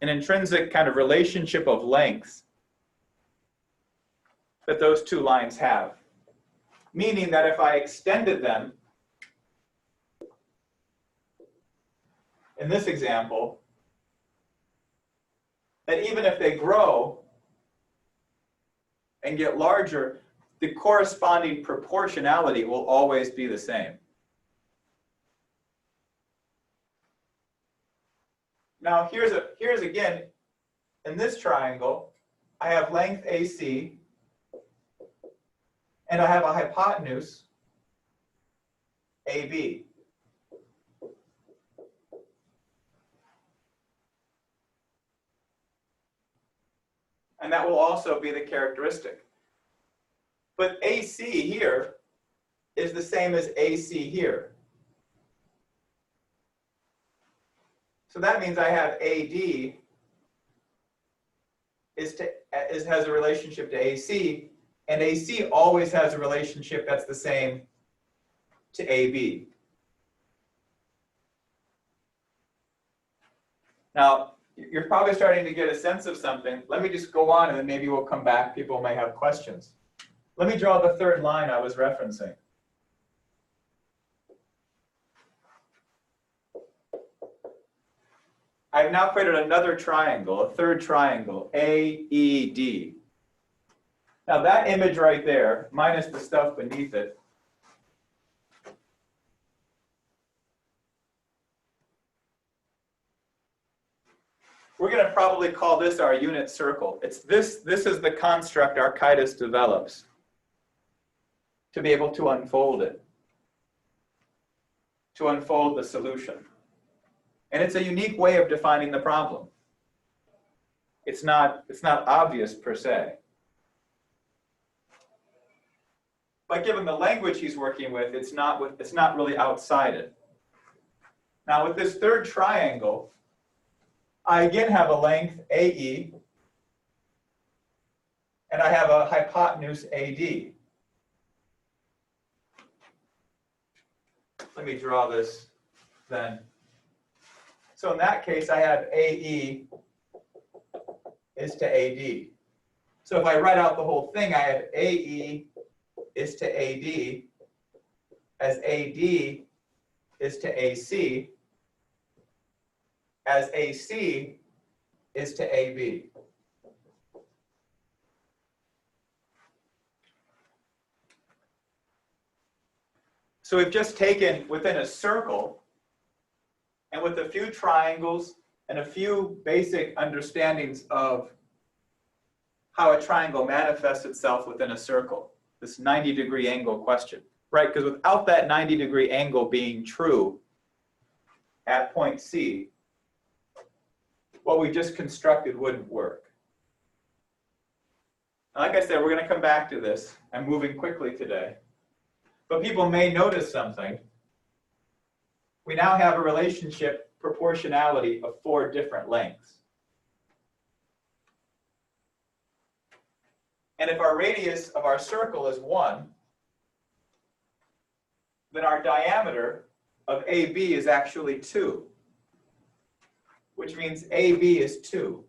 an intrinsic kind of relationship of lengths that those two lines have. Meaning that if I extended them, in this example, that even if they grow and get larger, the corresponding proportionality will always be the same. Now here's again, in this triangle, I have length AC, and I have a hypotenuse AB. And that will also be the characteristic. But AC here is the same as AC here. So that means I have AD has a relationship to AC, and AC always has a relationship that's the same to AB. Now, you're probably starting to get a sense of something. Let me just go on and then maybe we'll come back. People may have questions. Let me draw the third line I was referencing. I've now created another triangle, a third triangle, AED. Now that image right there, minus the stuff beneath it, we're going to probably call this our unit circle. This is the construct Archytas develops to be able to unfold it, to unfold the solution. And it's a unique way of defining the problem. It's not obvious per se. But given the language he's working with, it's not really outside it. Now with this third triangle, I again have a length AE, and I have a hypotenuse AD. Let me draw this then. So in that case, I have AE is to AD. So if I write out the whole thing, I have AE is to AD as AD is to AC as AC is to AB. So we've just taken within a circle and with a few triangles and a few basic understandings of how a triangle manifests itself within a circle, this 90-degree angle question, right? Because without that 90-degree angle being true at point C, what we just constructed wouldn't work. Like I said, we're going to come back to this. I'm moving quickly today. But people may notice something. We now have a relationship proportionality of 4 different lengths. And if our radius of our circle is 1, then our diameter of AB is actually 2, which means AB is 2.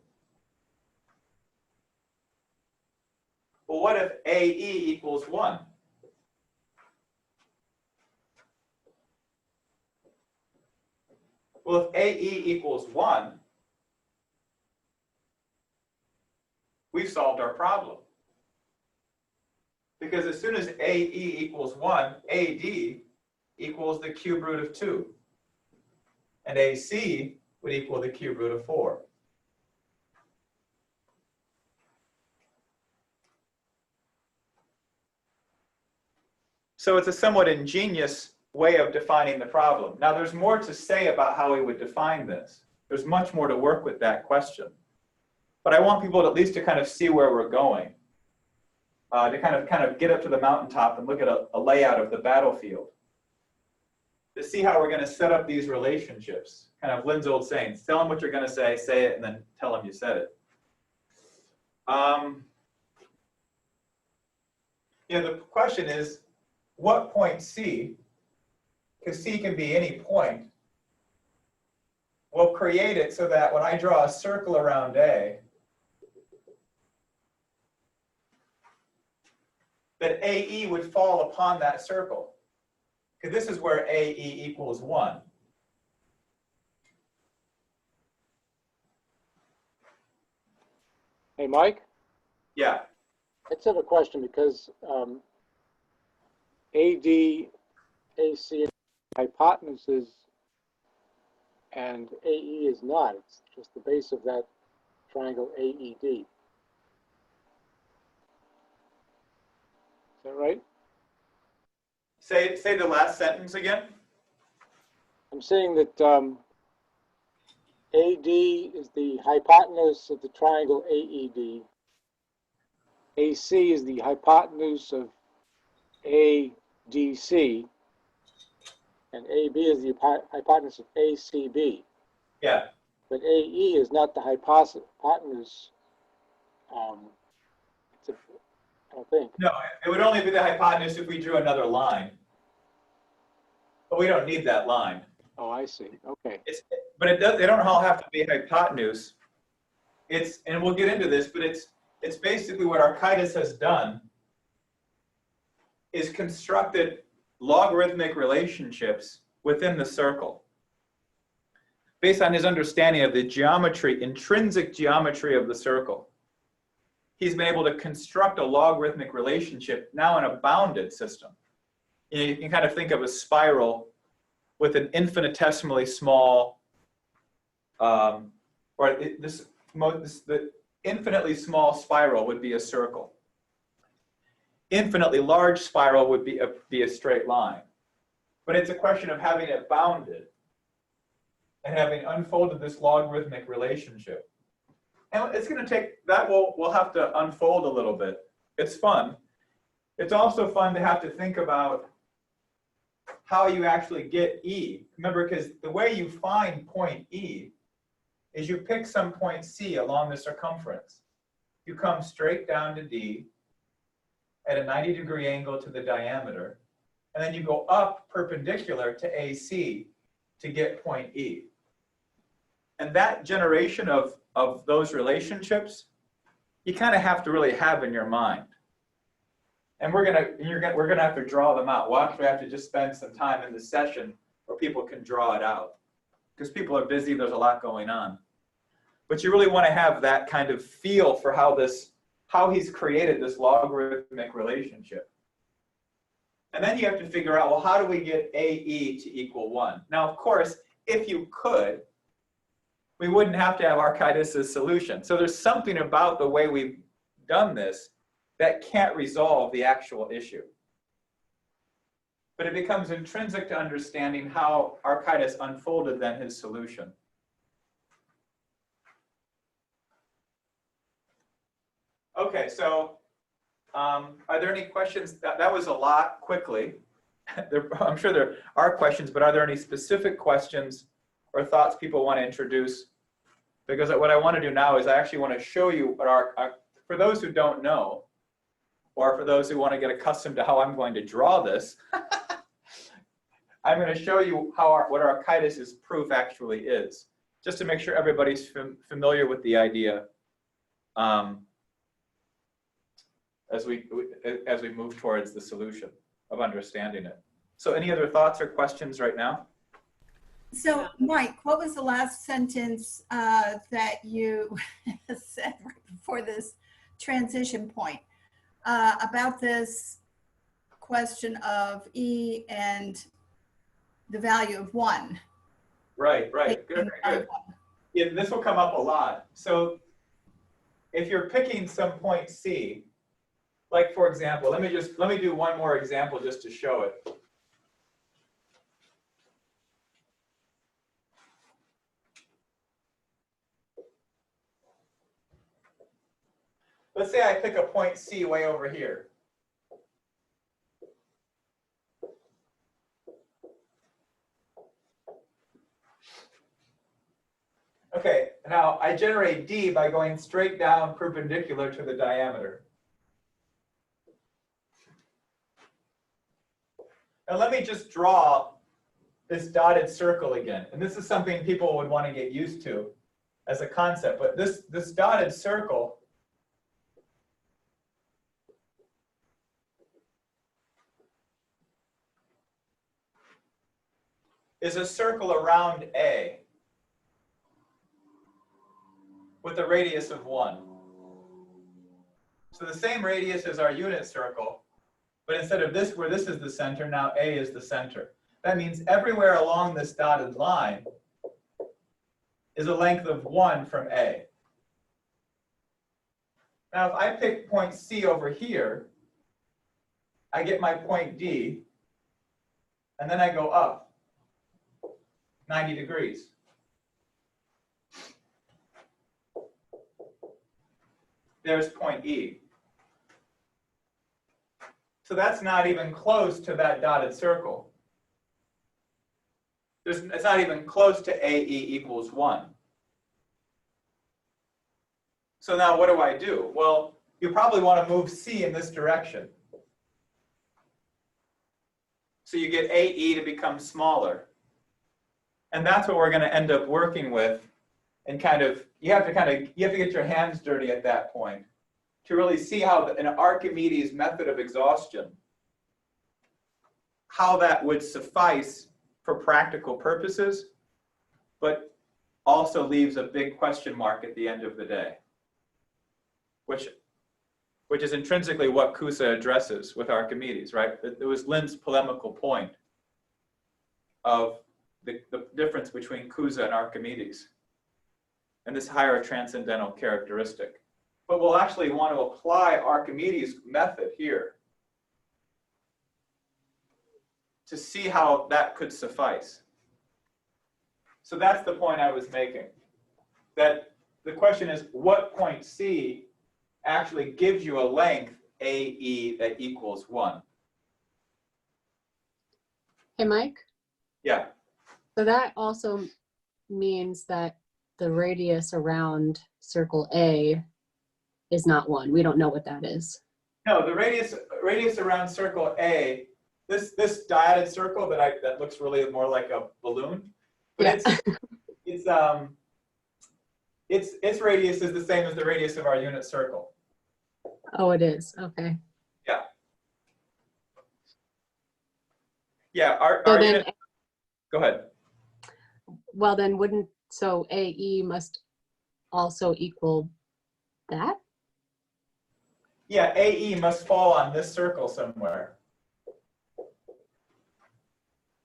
Well, what if AE equals 1? Well, if AE equals 1, we've solved our problem. Because as soon as AE equals 1, AD equals the cube root of 2. And AC would equal the cube root of 4. So it's a somewhat ingenious way of defining the problem. Now, there's more to say about how we would define this. There's much more to work with that question. But I want people at least to kind of see where we're going, to kind of get up to the mountaintop and look at a layout of the battlefield, to see how we're going to set up these relationships. Kind of Lynn's old saying, tell them what you're going to say it, and then tell them you said it. The question is, what point C, because C can be any point, will create it so that when I draw a circle around A, that AE would fall upon that circle. Because this is where AE equals 1. Hey, Mike, Yeah. I just have a question because AD, AC hypotenuses and AE is not. It's just the base of that triangle AED. Is that right? Say the last sentence again. I'm saying that AD is the hypotenuse of the triangle AED. AC is the hypotenuse of ADC. And AB is the hypotenuse of ACB. Yeah. But AE is not the hypotenuse. I don't think. No, it would only be the hypotenuse if we drew another line. But we don't need that line. Oh, I see. Okay. But they don't all have to be hypotenuse. And we'll get into this, but it's basically what Archytas has done is constructed logarithmic relationships within the circle based on his understanding of the geometry, intrinsic geometry of the circle. He's been able to construct a logarithmic relationship now in a bounded system. You can kind of think of a spiral with an infinitesimally small, the infinitely small spiral would be a circle. Infinitely large spiral would be a straight line. But it's a question of having it bounded and having unfolded this logarithmic relationship. And it's going to take, that we'll have to unfold a little bit. It's fun. It's also fun to have to think about how you actually get E. Remember, because the way you find point E is you pick some point C along the circumference. You come straight down to D at a 90-degree angle to the diameter, and then you go up perpendicular to AC to get point E. And that generation of those relationships, you kind of have to really have in your mind. And we're gonna have to draw them out. We'll actually have to just spend some time in the session where people can draw it out. Because people are busy, there's a lot going on. But you really want to have that kind of feel for how he's created this logarithmic relationship. And then you have to figure out, well, how do we get AE to equal 1? Now, of course, if you could, we wouldn't have to have Archytas' solution. So there's something about the way we've done this that can't resolve the actual issue. But it becomes intrinsic to understanding how Archytas unfolded then his solution. Okay, so are there any questions? That was a lot quickly. I'm sure there are questions, but are there any specific questions or thoughts people want to introduce? Because what I want to do now is I actually want to show you what for those who don't know, or for those who want to get accustomed to how I'm going to draw this, I'm going to show you what Archytas' proof actually is, just to make sure everybody's familiar with the idea as we move towards the solution of understanding it. So any other thoughts or questions right now? So, Mike, what was the last sentence that you said right before this transition point about this question of E and the value of 1? Right. Good. Yeah, this will come up a lot. So if you're picking some point C, like for example, let me do one more example just to show it. let's say I pick a point C way over here. Okay, now I generate D by going straight down perpendicular to the diameter. Now let me just draw this dotted circle again. And this is something people would want to get used to as a concept. But this dotted circle is a circle around A with a radius of 1. So the same radius as our unit circle, but instead of this, where this is the center, now A is the center. That means everywhere along this dotted line is a length of 1 from A. Now, if I pick point C over here, I get my point D, and then I go up 90 degrees. There's point E. So that's not even close to that dotted circle. It's not even close to AE equals 1. So now what do I do? Well, you probably want to move C in this direction. So you get AE to become smaller. And that's what we're going to end up working with. And you have to get your hands dirty at that point to really see how an Archimedes method of exhaustion, how that would suffice for practical purposes, but also leaves a big question mark at the end of the day, which is intrinsically what Cusa addresses with Archimedes, right? It was Lind's polemical point of the difference between Cusa and Archimedes and this higher transcendental characteristic. But we'll actually want to apply Archimedes' method here to see how that could suffice. So that's the point I was making. That the question is, what point C actually gives you a length AE that equals 1? Hey, Mike? Yeah. So that also means that the radius around circle A is not 1. We don't know what that is. No, the radius around circle A, this dotted circle that looks really more like a balloon, but yeah. its radius is the same as the radius of our unit circle. Oh, it is. Okay. Yeah. Yeah. So then, unit, go ahead. Well, then so AE must also equal that? Yeah, AE must fall on this circle somewhere.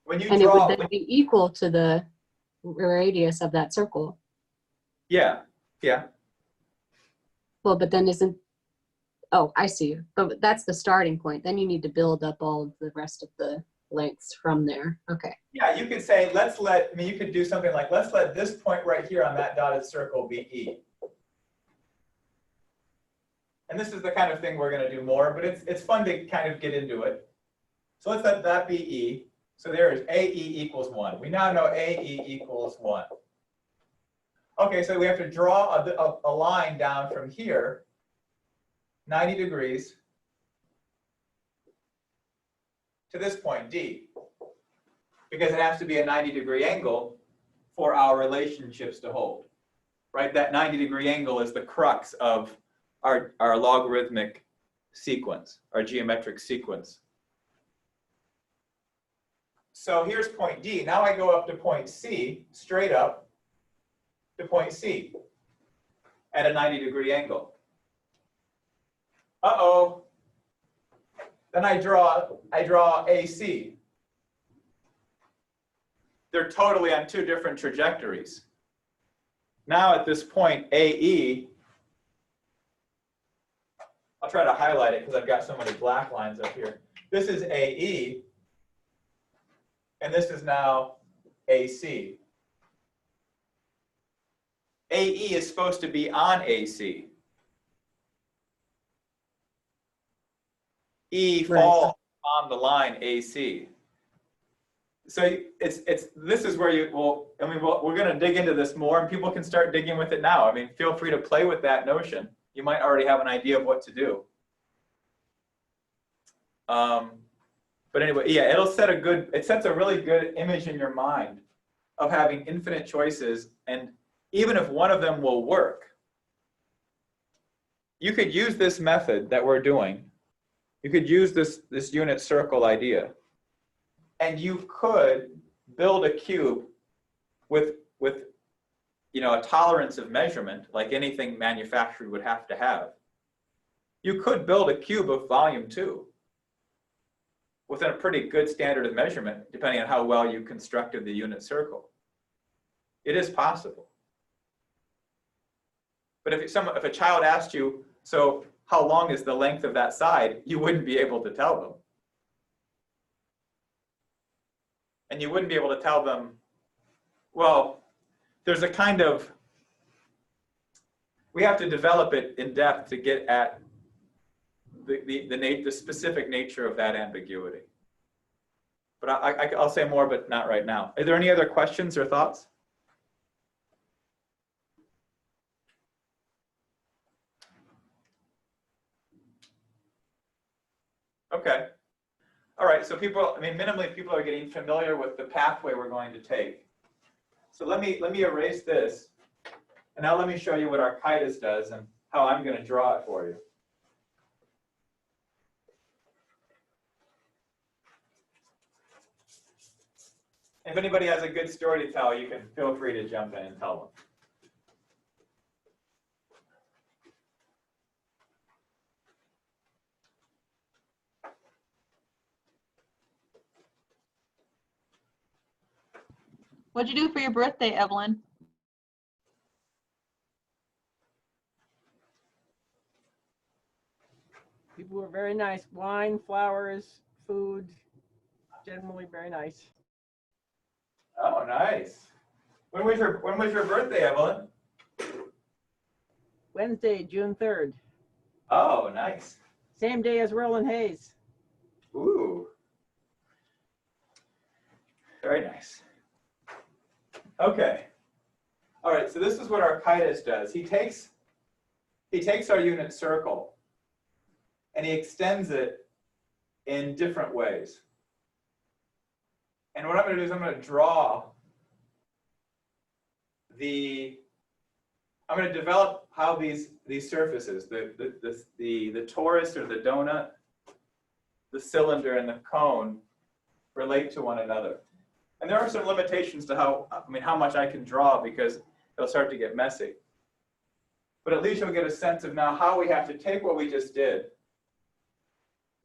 When you And draw, it would then be equal to the radius of that circle. Yeah. Well, but then oh, I see. But that's the starting point. Then you need to build up all of the rest of the lengths from there. Okay. Yeah, you could say, you could do something like, let's let this point right here on that dotted circle be E. And this is the kind of thing we're going to do more, but it's fun to kind of get into it. So let's let that be E. So there is AE equals 1. We now know AE equals 1. Okay, so we have to draw a line down from here, 90 degrees, to this point, D, because it has to be a 90-degree angle for our relationships to hold, right? That 90-degree angle is the crux of our logarithmic sequence, our geometric sequence. So here's point D. Now I go up to point C, straight up to point C at a 90-degree angle. Uh-oh. Then I draw AC. They're totally on two different trajectories. Now at this point, AE, I'll try to highlight it because I've got so many black lines up here. This is AE, and this is now AC. AE is supposed to be on AC. E Right. falls on the line AC. So this is where we're going to dig into this more, and people can start digging with it now. I mean, feel free to play with that notion. You might already have an idea of what to do. But anyway, yeah, it sets a really good image in your mind of having infinite choices, and even if one of them will work, you could use this method that we're doing. You could use this unit circle idea, and you could build a cube with a tolerance of measurement, like anything manufactured would have to have. You could build a cube of volume 2 within a pretty good standard of measurement, depending on how well you constructed the unit circle. It is possible. But if a child asked you, so how long is the length of that side, you wouldn't be able to tell them. And you wouldn't be able to tell them, well, there's a kind of, we have to develop it in depth to get at the specific nature of that ambiguity. But I'll say more, but not right now. Are there any other questions or thoughts? Okay. All right, so minimally people are getting familiar with the pathway we're going to take. So let me erase this, and now let me show you what Archytas does and how I'm going to draw it for you. If anybody has a good story to tell, you can feel free to jump in and tell them. What'd you do for your birthday, Evelyn? People were very nice. Wine, flowers, food, generally very nice. Oh, nice. When was your birthday, Evelyn? Wednesday, June 3rd. Oh, nice. Same day as Roland Hayes. Ooh. Very nice. Okay. All right, so this is what Archytas does. He takes our unit circle and he extends it in different ways. And what I'm going to do is I'm going to develop how these surfaces, the torus or the donut, the cylinder, and the cone relate to one another. And there are some limitations to how much I can draw, because it'll start to get messy. But at least you'll get a sense of now how we have to take what we just did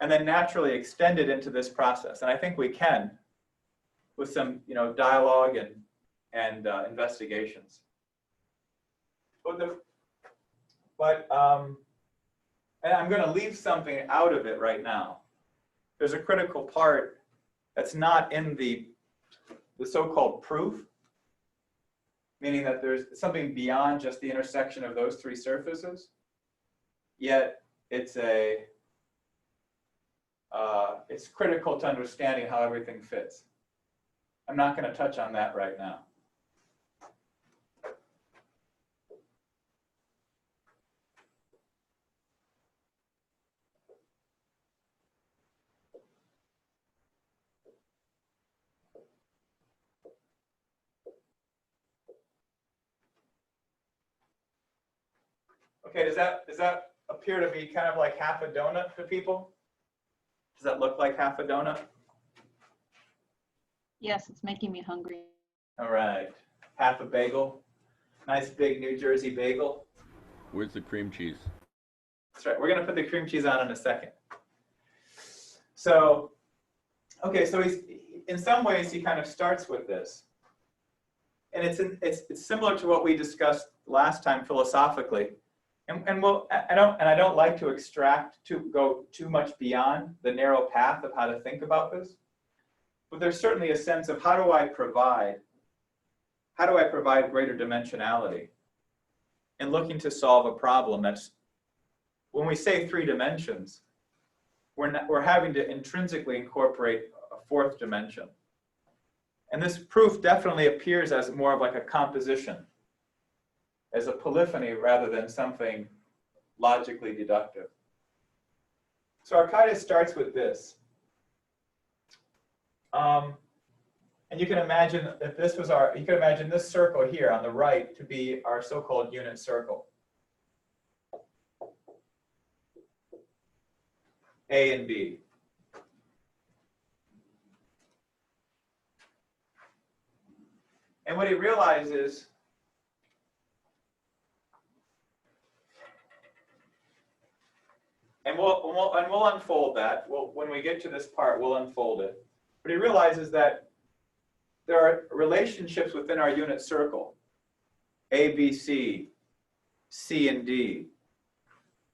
and then naturally extend it into this process. And I think we can, with some dialogue and investigations. And I'm going to leave something out of it right now. There's a critical part that's not in the so-called proof, meaning that there's something beyond just the intersection of those three surfaces, yet it's critical to understanding how everything fits. I'm not going to touch on that right now. Okay, does that appear to be kind of like half a donut to people? Does that look like half a donut? Yes, it's making me hungry. All right, half a bagel. Nice big New Jersey bagel. Where's the cream cheese? That's right, we're gonna put the cream cheese on in a second. So, okay, so in some ways he kind of starts with this. And it's similar to what we discussed last time philosophically. And I don't like to go too much beyond the narrow path of how to think about this. But there's certainly a sense of how do I provide greater dimensionality in looking to solve a problem that's, when we say 3 dimensions, we're having to intrinsically incorporate a fourth dimension. And this proof definitely appears as more of like a composition, as a polyphony rather than something logically deductive. So Archytas starts with this. And you can imagine if this was you can imagine this circle here on the right to be our so-called unit circle. A and B. And what he realizes and we'll unfold that. When we get to this part, we'll unfold it. But he realizes that there are relationships within our unit circle, A, B, C, C, and D,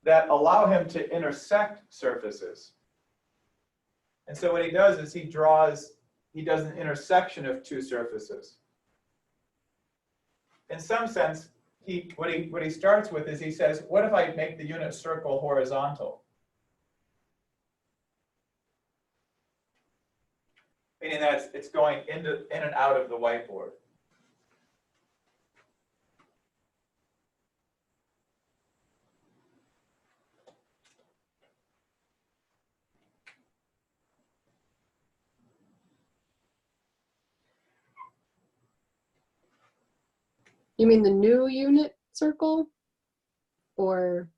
that allow him to intersect surfaces. And so what he does is he does an intersection of two surfaces. In some sense, what he starts with is he says, what if I make the unit circle horizontal? Meaning that it's going in and out of the whiteboard. You mean the new unit circle? Or,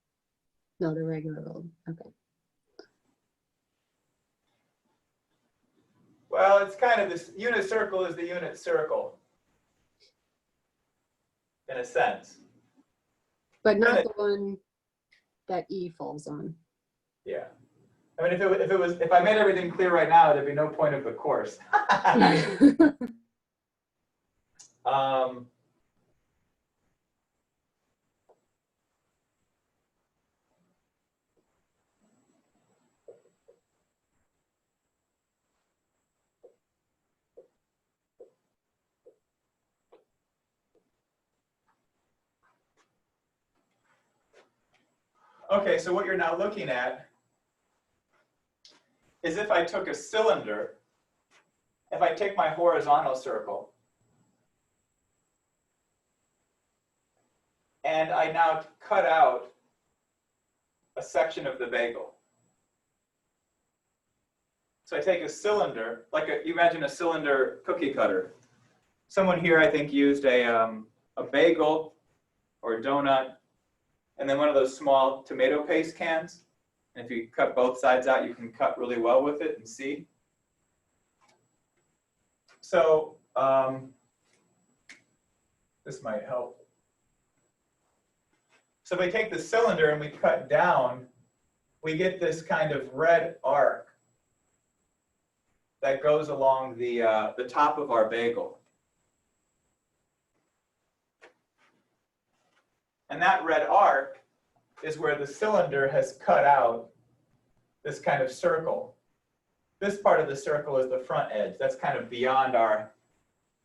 no, the regular old, okay. Well, it's kind of this unit circle is the unit circle, in a sense. But not the one that E falls on. Yeah. I mean, if I made everything clear right now, there'd be no point of the course. Okay, so what you're now looking at is if I took a cylinder, if I take my horizontal circle, and I now cut out a section of the bagel. So I take a cylinder, you imagine a cylinder cookie cutter. Someone here, I think, used a bagel or a donut, and then one of those small tomato paste cans. And if you cut both sides out, you can cut really well with it and see. So this might help. So if we take the cylinder and we cut down, we get this kind of red arc that goes along the top of our bagel. And that red arc is where the cylinder has cut out this kind of circle. This part of the circle is the front edge. That's kind of beyond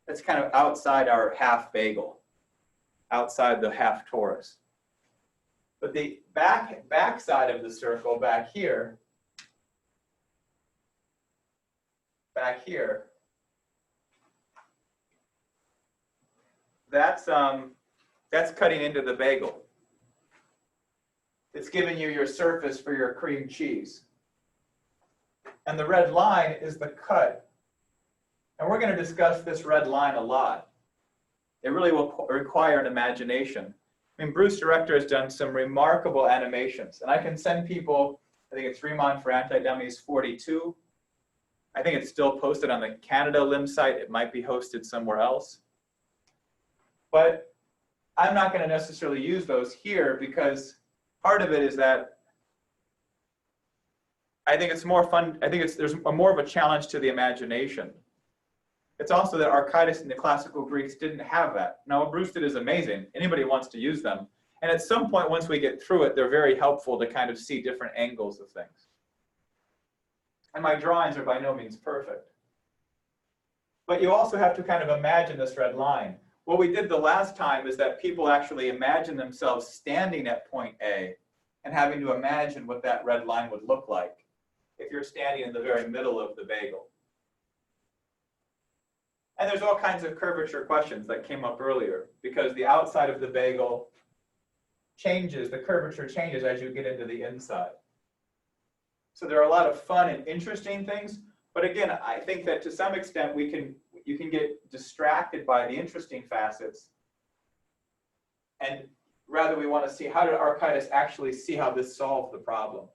that's kind of outside our half bagel, outside the half torus. But the back side of the circle back here, that's cutting into the bagel. It's giving you your surface for your cream cheese. And the red line is the cut. And we're going to discuss this red line a lot. It really will require an imagination. I mean, Bruce Director has done some remarkable animations. And I can send people, I think it's Riemann for Anti-Dummies 42. I think it's still posted on the Canada LIM site. It might be hosted somewhere else. But I'm not going to necessarily use those here because part of it is that I think it's more fun. I think there's more of a challenge to the imagination. It's also that Archytas and the classical Greeks didn't have that. Now, what Bruce did is amazing. Anybody wants to use them. And at some point, once we get through it, they're very helpful to kind of see different angles of things. And my drawings are by no means perfect. But you also have to kind of imagine this red line. What we did the last time is that people actually imagine themselves standing at point A and having to imagine what that red line would look like if you're standing in the very middle of the bagel. And there's all kinds of curvature questions that came up earlier, because the outside of the bagel changes, the curvature changes as you get into the inside. So there are a lot of fun and interesting things, but again, I think that to some extent you can get distracted by the interesting facets, and rather we want to see, how did Archytas actually see how this solved the problem?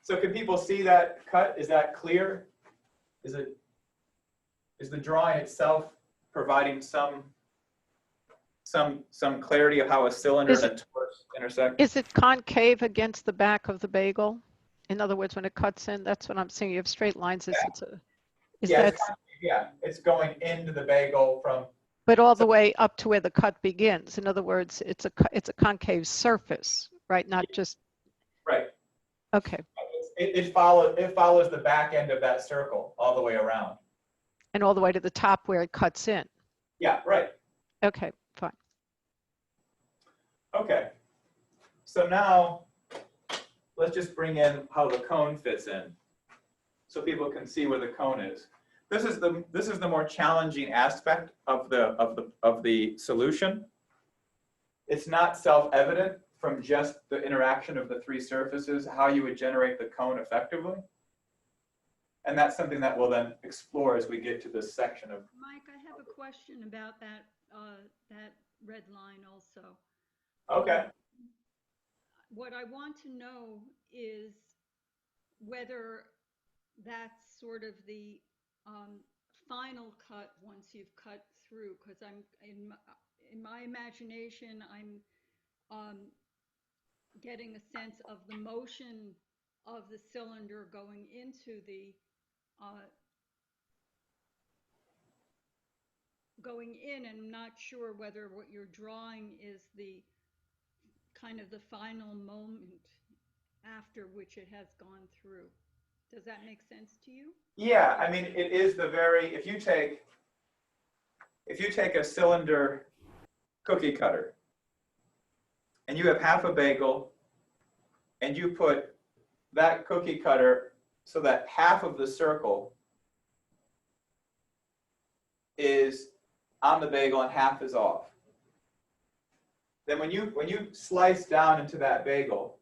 So can people see that cut? Is that clear? Is the drawing itself providing some clarity of how a cylinder and a torus intersect? Is it concave against the back of the bagel? In other words, when it cuts in, that's what I'm saying. You have straight lines. It's going into the bagel from. But all the way up to where the cut begins. In other words, it's a concave surface, right? Not just. Right. Okay. It follows the back end of that circle all the way around. And all the way to the top where it cuts in. Yeah, right. Okay, fine. Okay. So now let's just bring in how the cone fits in, so people can see where the cone is. This is the more challenging aspect of the solution. It's not self-evident from just the interaction of the three surfaces how you would generate the cone effectively. And that's something that we'll then explore as we get to this section of. Mike, I have a question about that red line also. Okay. What I want to know is whether that's sort of the final cut once you've cut through, because I'm in my imagination, I'm getting a sense of the motion of the cylinder going into the going in, and I'm not sure whether what you're drawing is the kind of the final moment after which it has gone through. Does that make sense to you? Yeah, I mean, it is the very, if you take a cylinder cookie cutter and you have half a bagel and you put that cookie cutter so that half of the circle is on the bagel and half is off. Then when you slice down into that bagel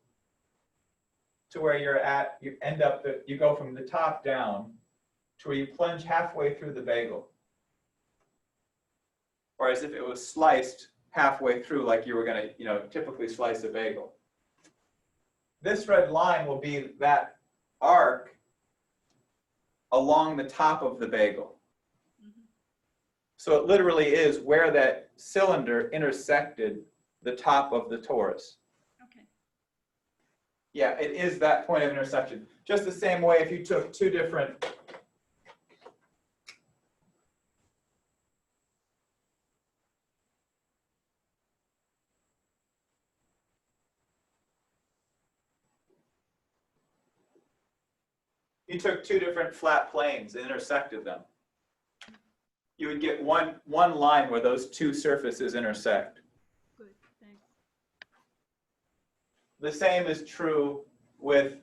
to where you're at, you end up you go from the top down to where you plunge halfway through the bagel. Or as if it was sliced halfway through, like you were going to, typically slice a bagel. This red line will be that arc along the top of the bagel. So it literally is where that cylinder intersected the top of the torus. Okay. Yeah, it is that point of intersection. Just the same way if you took two different flat planes and intersected them, you would get one line where those two surfaces intersect. Good, thanks. The same is true with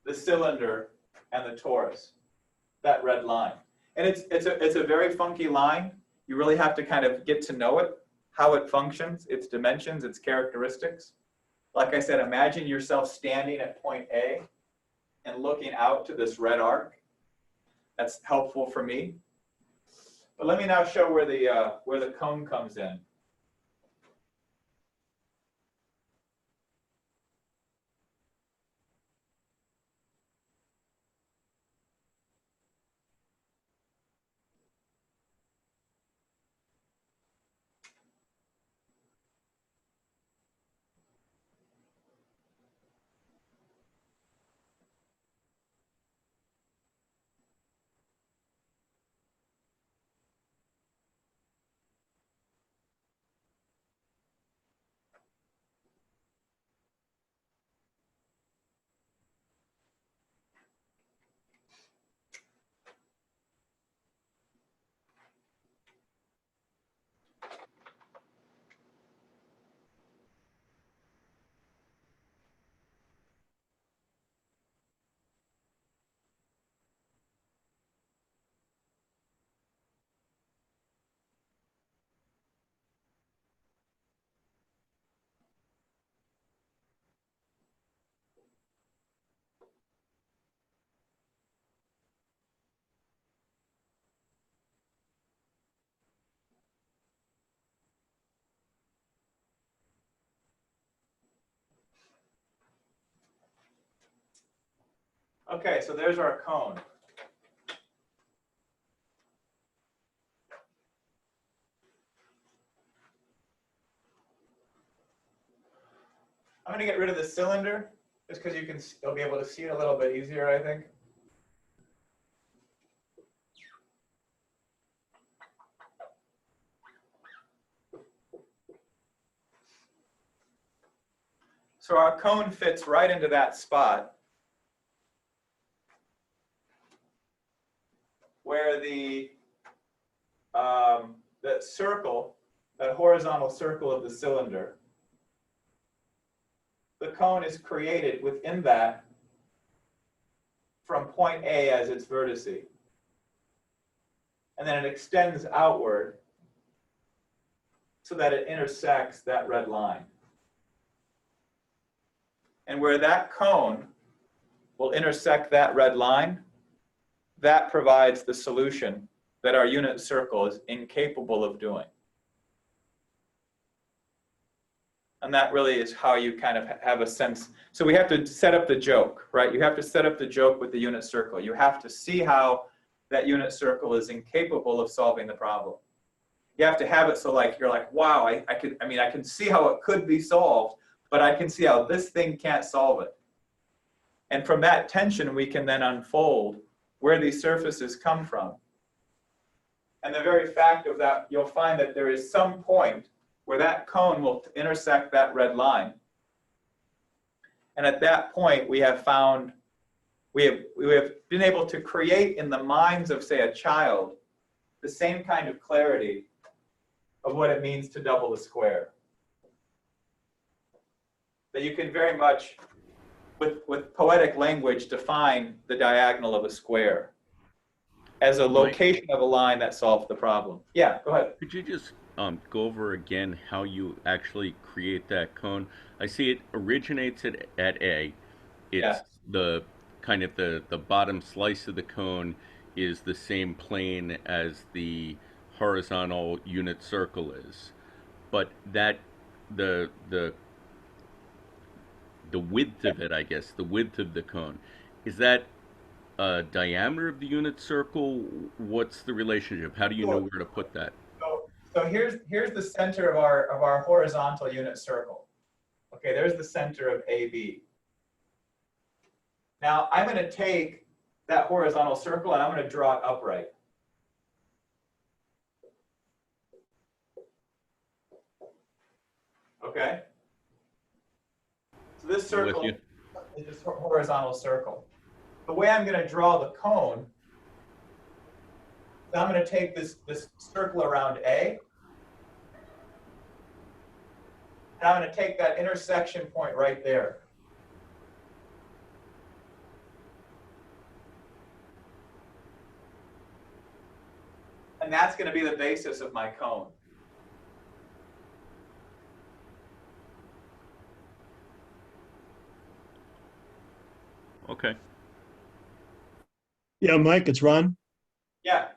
the cylinder and the torus, that red line. And it's a very funky line. You really have to kind of get to know it, how it functions, its dimensions, its characteristics. Like I said, imagine yourself standing at point A and looking out to this red arc. That's helpful for me. But let me now show where the cone comes in. Okay, so there's our cone. I'm going to get rid of the cylinder just because you'll be able to see it a little bit easier, I think. So our cone fits right into that spot where the circle, that horizontal circle of the cylinder, the cone is created within that from point A as its vertice. And then it extends outward so that it intersects that red line. And where that cone will intersect that red line, that provides the solution that our unit circle is incapable of doing. And that really is how you kind of have a sense. So we have to set up the joke, right? You have to set up the joke with the unit circle. You have to see how that unit circle is incapable of solving the problem. You have to have it so like you're like, wow, I can see how it could be solved, but I can see how this thing can't solve it. And from that tension, we can then unfold where these surfaces come from. And the very fact of that, you'll find that there is some point where that cone will intersect that red line. And at that point, we have been able to create in the minds of, say, a child, the same kind of clarity of what it means to double the square. That you can very much, with poetic language, define the diagonal of a square as a location of a line that solves the problem. Yeah, go ahead. Could you just go over again how you actually create that cone? I see it originates at A. It's the kind of the bottom slice of the cone is the same plane as the horizontal unit circle is, but that the width of it, I guess, the width of the cone, is that diameter of the unit circle? What's the relationship? How do you know where to put that? So here's the center of our horizontal unit circle. Okay, there's the center of AB. Now I'm going to take that horizontal circle and I'm going to draw it upright. Okay? So this circle is this horizontal circle. The way I'm going to draw the cone, I'm going to take this circle around A, and I'm going to take that intersection point right there. And that's going to be the basis of my cone. Okay. Yeah, Mike, it's Ron. Yeah.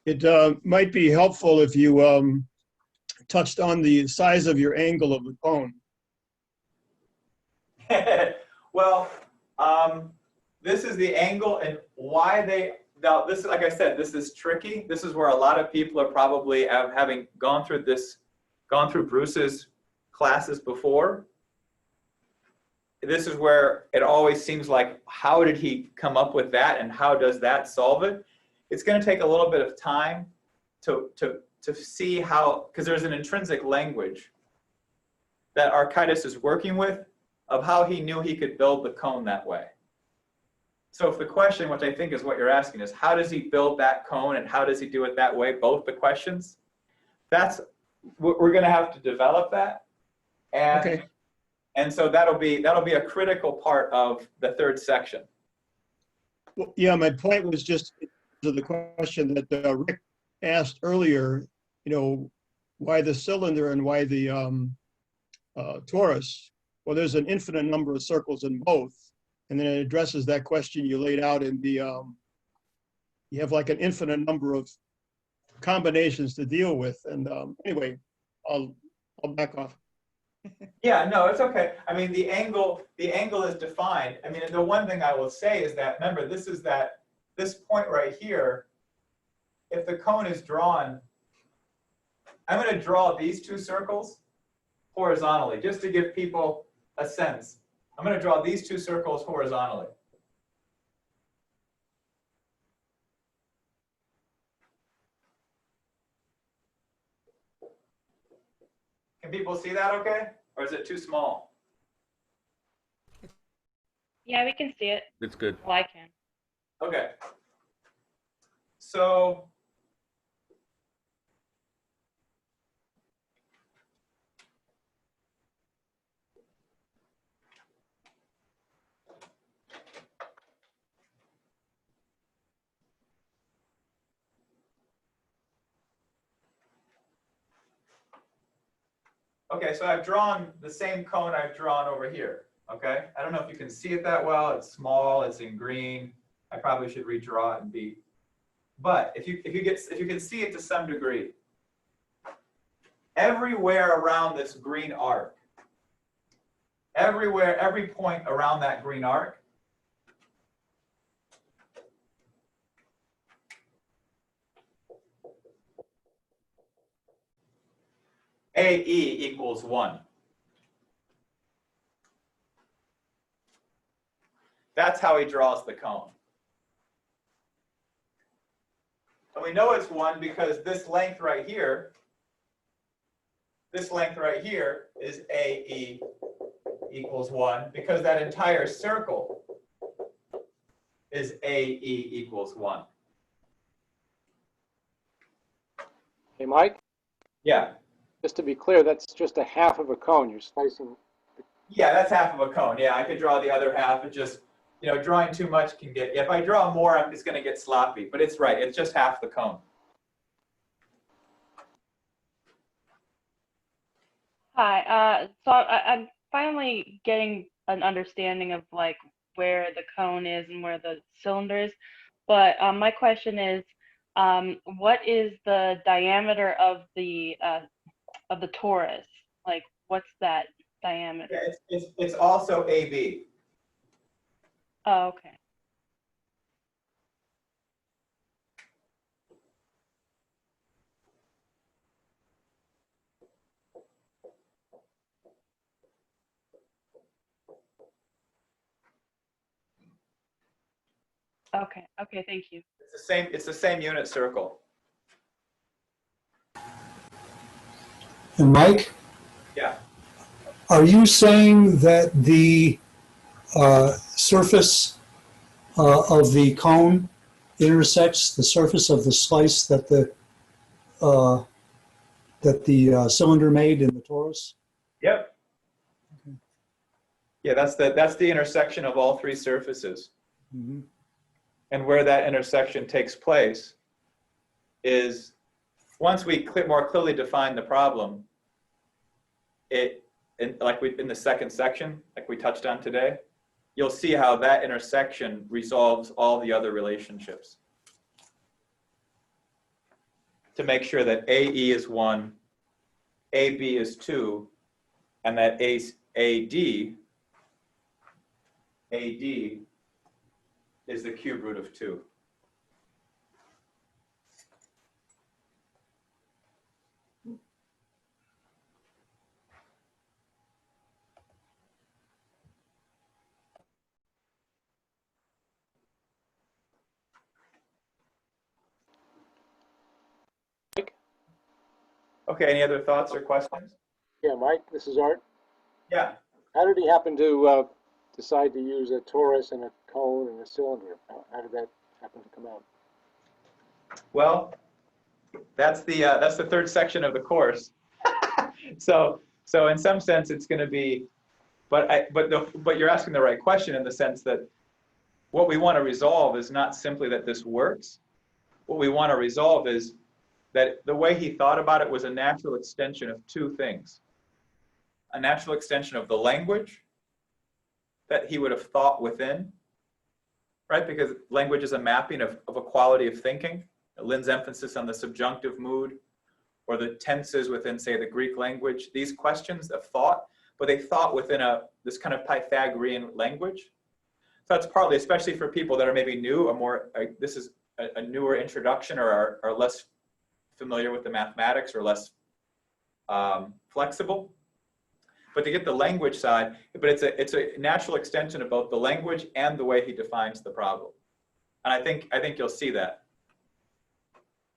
It might be helpful if you touched on the size of your angle of the cone. Well, this is the angle and why now this is, like I said, this is tricky. This is where a lot of people are probably having gone through Bruce's classes before. This is where it always seems like, how did he come up with that and how does that solve it? It's going to take a little bit of time to see how, because there's an intrinsic language that Archytas is working with of how he knew he could build the cone that way. So if the question, which I think is what you're asking, is how does he build that cone and how does he do it that way, both the questions, we're going to have to develop that. And, okay. And so that'll be a critical part of the third section. Well, yeah, my point was just to the question that Rick asked earlier, why the cylinder and why the torus? Well, there's an infinite number of circles in both. And then it addresses that question you laid out in the, you have like an infinite number of combinations to deal with. And anyway, I'll back off. Yeah, no, it's okay. I mean, the angle is defined. I mean, the one thing I will say is that, remember, this point right here, if the cone is drawn, I'm going to draw these two circles horizontally, just to give people a sense. I'm going to draw these two circles horizontally. Can people see that okay? Or is it too small? Yeah, we can see it. It's good. Well, I can. Okay. So okay, so I've drawn the same cone I've drawn over here. Okay, I don't know if you can see it that well. It's small. It's in green. I probably should redraw it and be. But if you can see it to some degree, everywhere around this green arc, every point around that green arc, AE equals 1. That's how he draws the cone. And we know it's 1 because this length right here is AE equals 1, because that entire circle is AE equals 1. Hey, Mike? Yeah. Just to be clear, that's just a half of a cone. You're slicing. Yeah, that's half of a cone. Yeah, I could draw the other half. It just, you know, drawing too much can get, if I draw more, it's going to get sloppy. But it's right. It's just half the cone. Hi. So I'm finally getting an understanding of like where the cone is and where the cylinder is. But my question is, what is the diameter of the torus? Like, what's that diameter? Yeah, it's also AB. Oh, okay. Okay. Okay. Thank you. It's the same unit circle. And Mike, Yeah. are you saying that the surface of the cone intersects the surface of the slice that the cylinder made in the torus? Yep. Yeah, that's the intersection of all three surfaces. Mm-hmm. And where that intersection takes place is, once we more clearly define the problem, in the second section, like we touched on today, you'll see how that intersection resolves all the other relationships to make sure that AE is 1, AB is 2, and that AD is the cube root of 2. Okay, any other thoughts or questions? Yeah, Mike, this is Art. Yeah. How did he happen to decide to use a torus and a cone and a cylinder? How did that happen to come out? Well, that's the third section of the course. So in some sense, it's going to be, but you're asking the right question in the sense that what we want to resolve is not simply that this works. What we want to resolve is that the way he thought about it was a natural extension of two things. A natural extension of the language that he would have thought within, right? Because language is a mapping of a quality of thinking. Lynn's emphasis on the subjunctive mood or the tenses within, say, the Greek language, these questions of thought, but they thought within this kind of Pythagorean language. So that's partly, especially for people that are maybe new, this is a newer introduction, or are less familiar with the mathematics, or less flexible. But to get the language side, but it's a natural extension of both the language and the way he defines the problem. And I think you'll see that.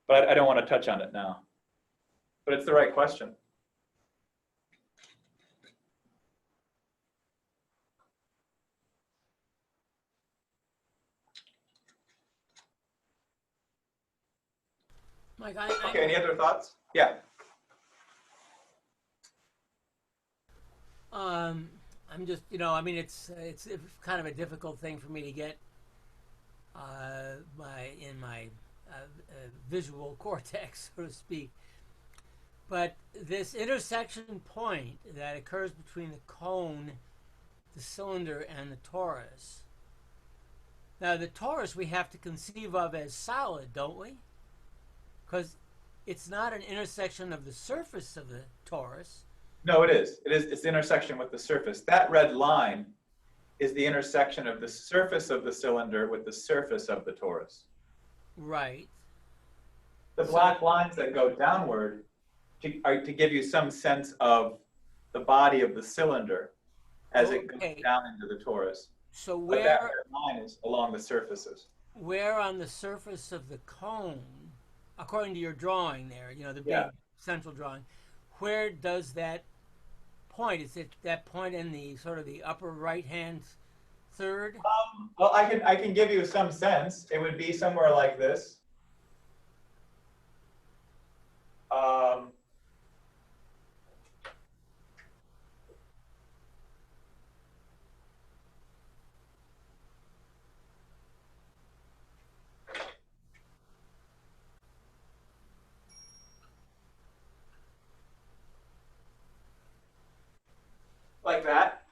But I don't want to touch on it now. But it's the right question. Mike, Okay, any other thoughts? Yeah. I'm just, I mean, it's kind of a difficult thing for me to get in my visual cortex, so to speak. But this intersection point that occurs between the cone, the cylinder, and the torus. Now, the torus we have to conceive of as solid, don't we? Because it's not an intersection of the surface of the torus. No, it is. It's the intersection with the surface. That red line is the intersection of the surface of the cylinder with the surface of the torus. Right. The black lines that go downward are to give you some sense of the body of the cylinder as it goes down into the torus. So but that red line is along the surfaces. Where on the surface of the cone, according to your drawing there, the big central drawing, where does that point? Is it that point in the sort of the upper right-hand third? Well, I can give you some sense. It would be somewhere like this. Like that.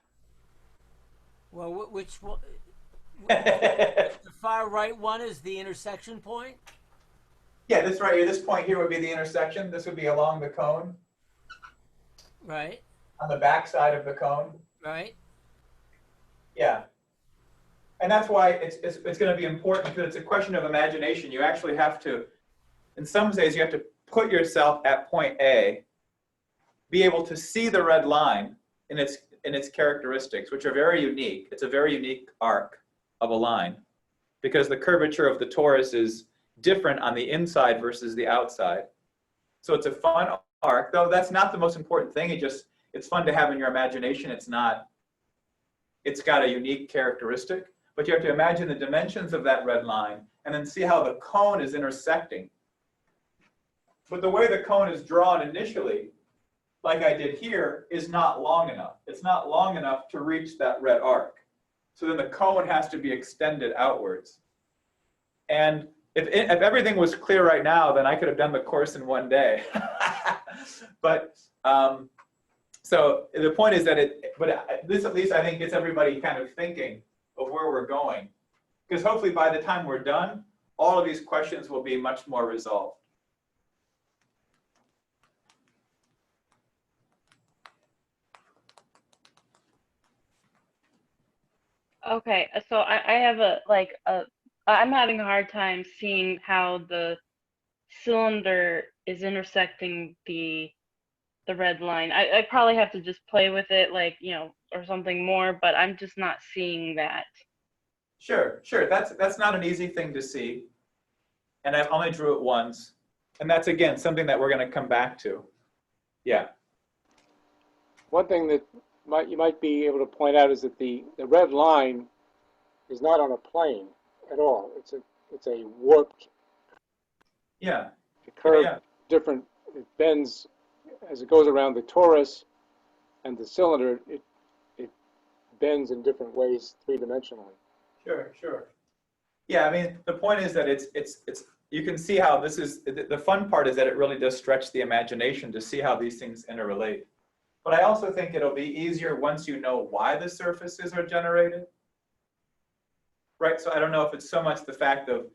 Well, which one? The far right one is the intersection point? Yeah, this right here, this point here would be the intersection. This would be along the cone. Right. On the back side of the cone. Right. Yeah. And that's why it's going to be important, because it's a question of imagination. You actually have to, in some ways, you have to put yourself at point A, be able to see the red line in its characteristics, which are very unique. It's a very unique arc of a line, because the curvature of the torus is different on the inside versus the outside. So it's a fun arc, though that's not the most important thing. It's fun to have in your imagination. It's got a unique characteristic, but you have to imagine the dimensions of that red line and then see how the cone is intersecting. But the way the cone is drawn initially, like I did here, is not long enough. It's not long enough to reach that red arc. So then the cone has to be extended outwards. And if everything was clear right now, then I could have done the course in one day. But so the point is that this at least I think gets everybody kind of thinking of where we're going. Because hopefully by the time we're done, all of these questions will be much more resolved. Okay, so I have I'm having a hard time seeing how the cylinder is intersecting the red line. I probably have to just play with it, or something more, but I'm just not seeing that. Sure. That's not an easy thing to see. And I only drew it once. And that's, again, something that we're going to come back to. Yeah. One thing that you might be able to point out is that the red line is not on a plane at all. It's a warped. Yeah. The curve different. It bends as it goes around the torus and the cylinder. It bends in different ways three-dimensionally. Sure. Yeah, I mean, the point is that it's you can see how this is, the fun part is that it really does stretch the imagination to see how these things interrelate. But I also think it'll be easier once you know why the surfaces are generated. Right, so I don't know if it's so much the fact of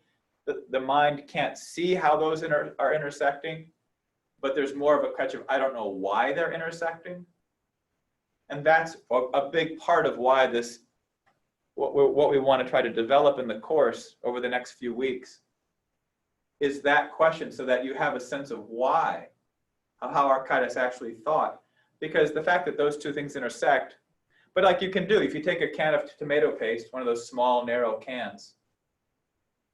the mind can't see how those are intersecting, but there's more of a catch of, I don't know why they're intersecting. And that's a big part of why this, what we want to try to develop in the course over the next few weeks is that question, so that you have a sense of why, of how Archytas actually thought. Because the fact that those two things intersect, but like you can do, if you take a can of tomato paste, one of those small narrow cans,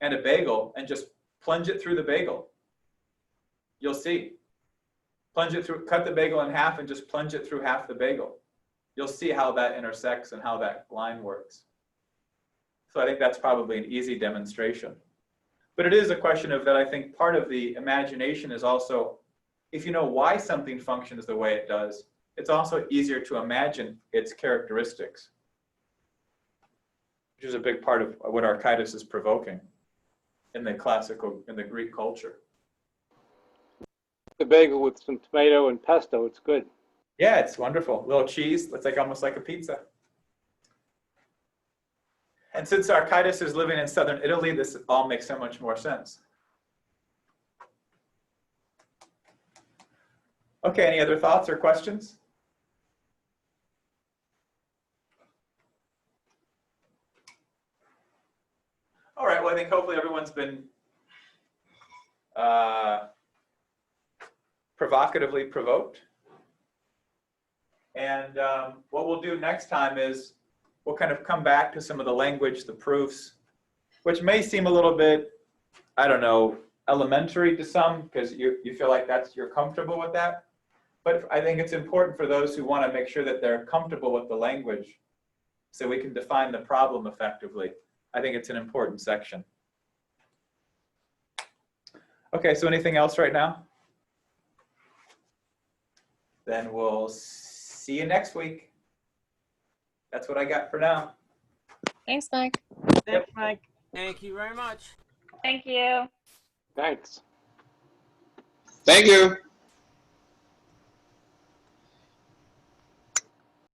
and a bagel, and just plunge it through the bagel, you'll see. Plunge it through, cut the bagel in half and just plunge it through half the bagel. You'll see how that intersects and how that line works. So I think that's probably an easy demonstration. But it is a question of that I think part of the imagination is also, if you know why something functions the way it does, it's also easier to imagine its characteristics, which is a big part of what Archytas is provoking in the classical, in the Greek culture. The bagel with some tomato and pesto, it's good. Yeah, it's wonderful. A little cheese, looks like almost like a pizza. And since Archytas is living in southern Italy, this all makes so much more sense. Okay, any other thoughts or questions? All right, well, I think hopefully everyone's been provocatively provoked. And what we'll do next time is we'll kind of come back to some of the language, the proofs, which may seem a little bit, I don't know, elementary to some, because you feel like you're comfortable with that. But I think it's important for those who want to make sure that they're comfortable with the language so we can define the problem effectively. I think it's an important section. Okay, so anything else right now? Then we'll see you next week. That's what I got for now. Thanks, Mike. Thanks, Mike. Thank you very much. Thank you. Thanks. Thank you.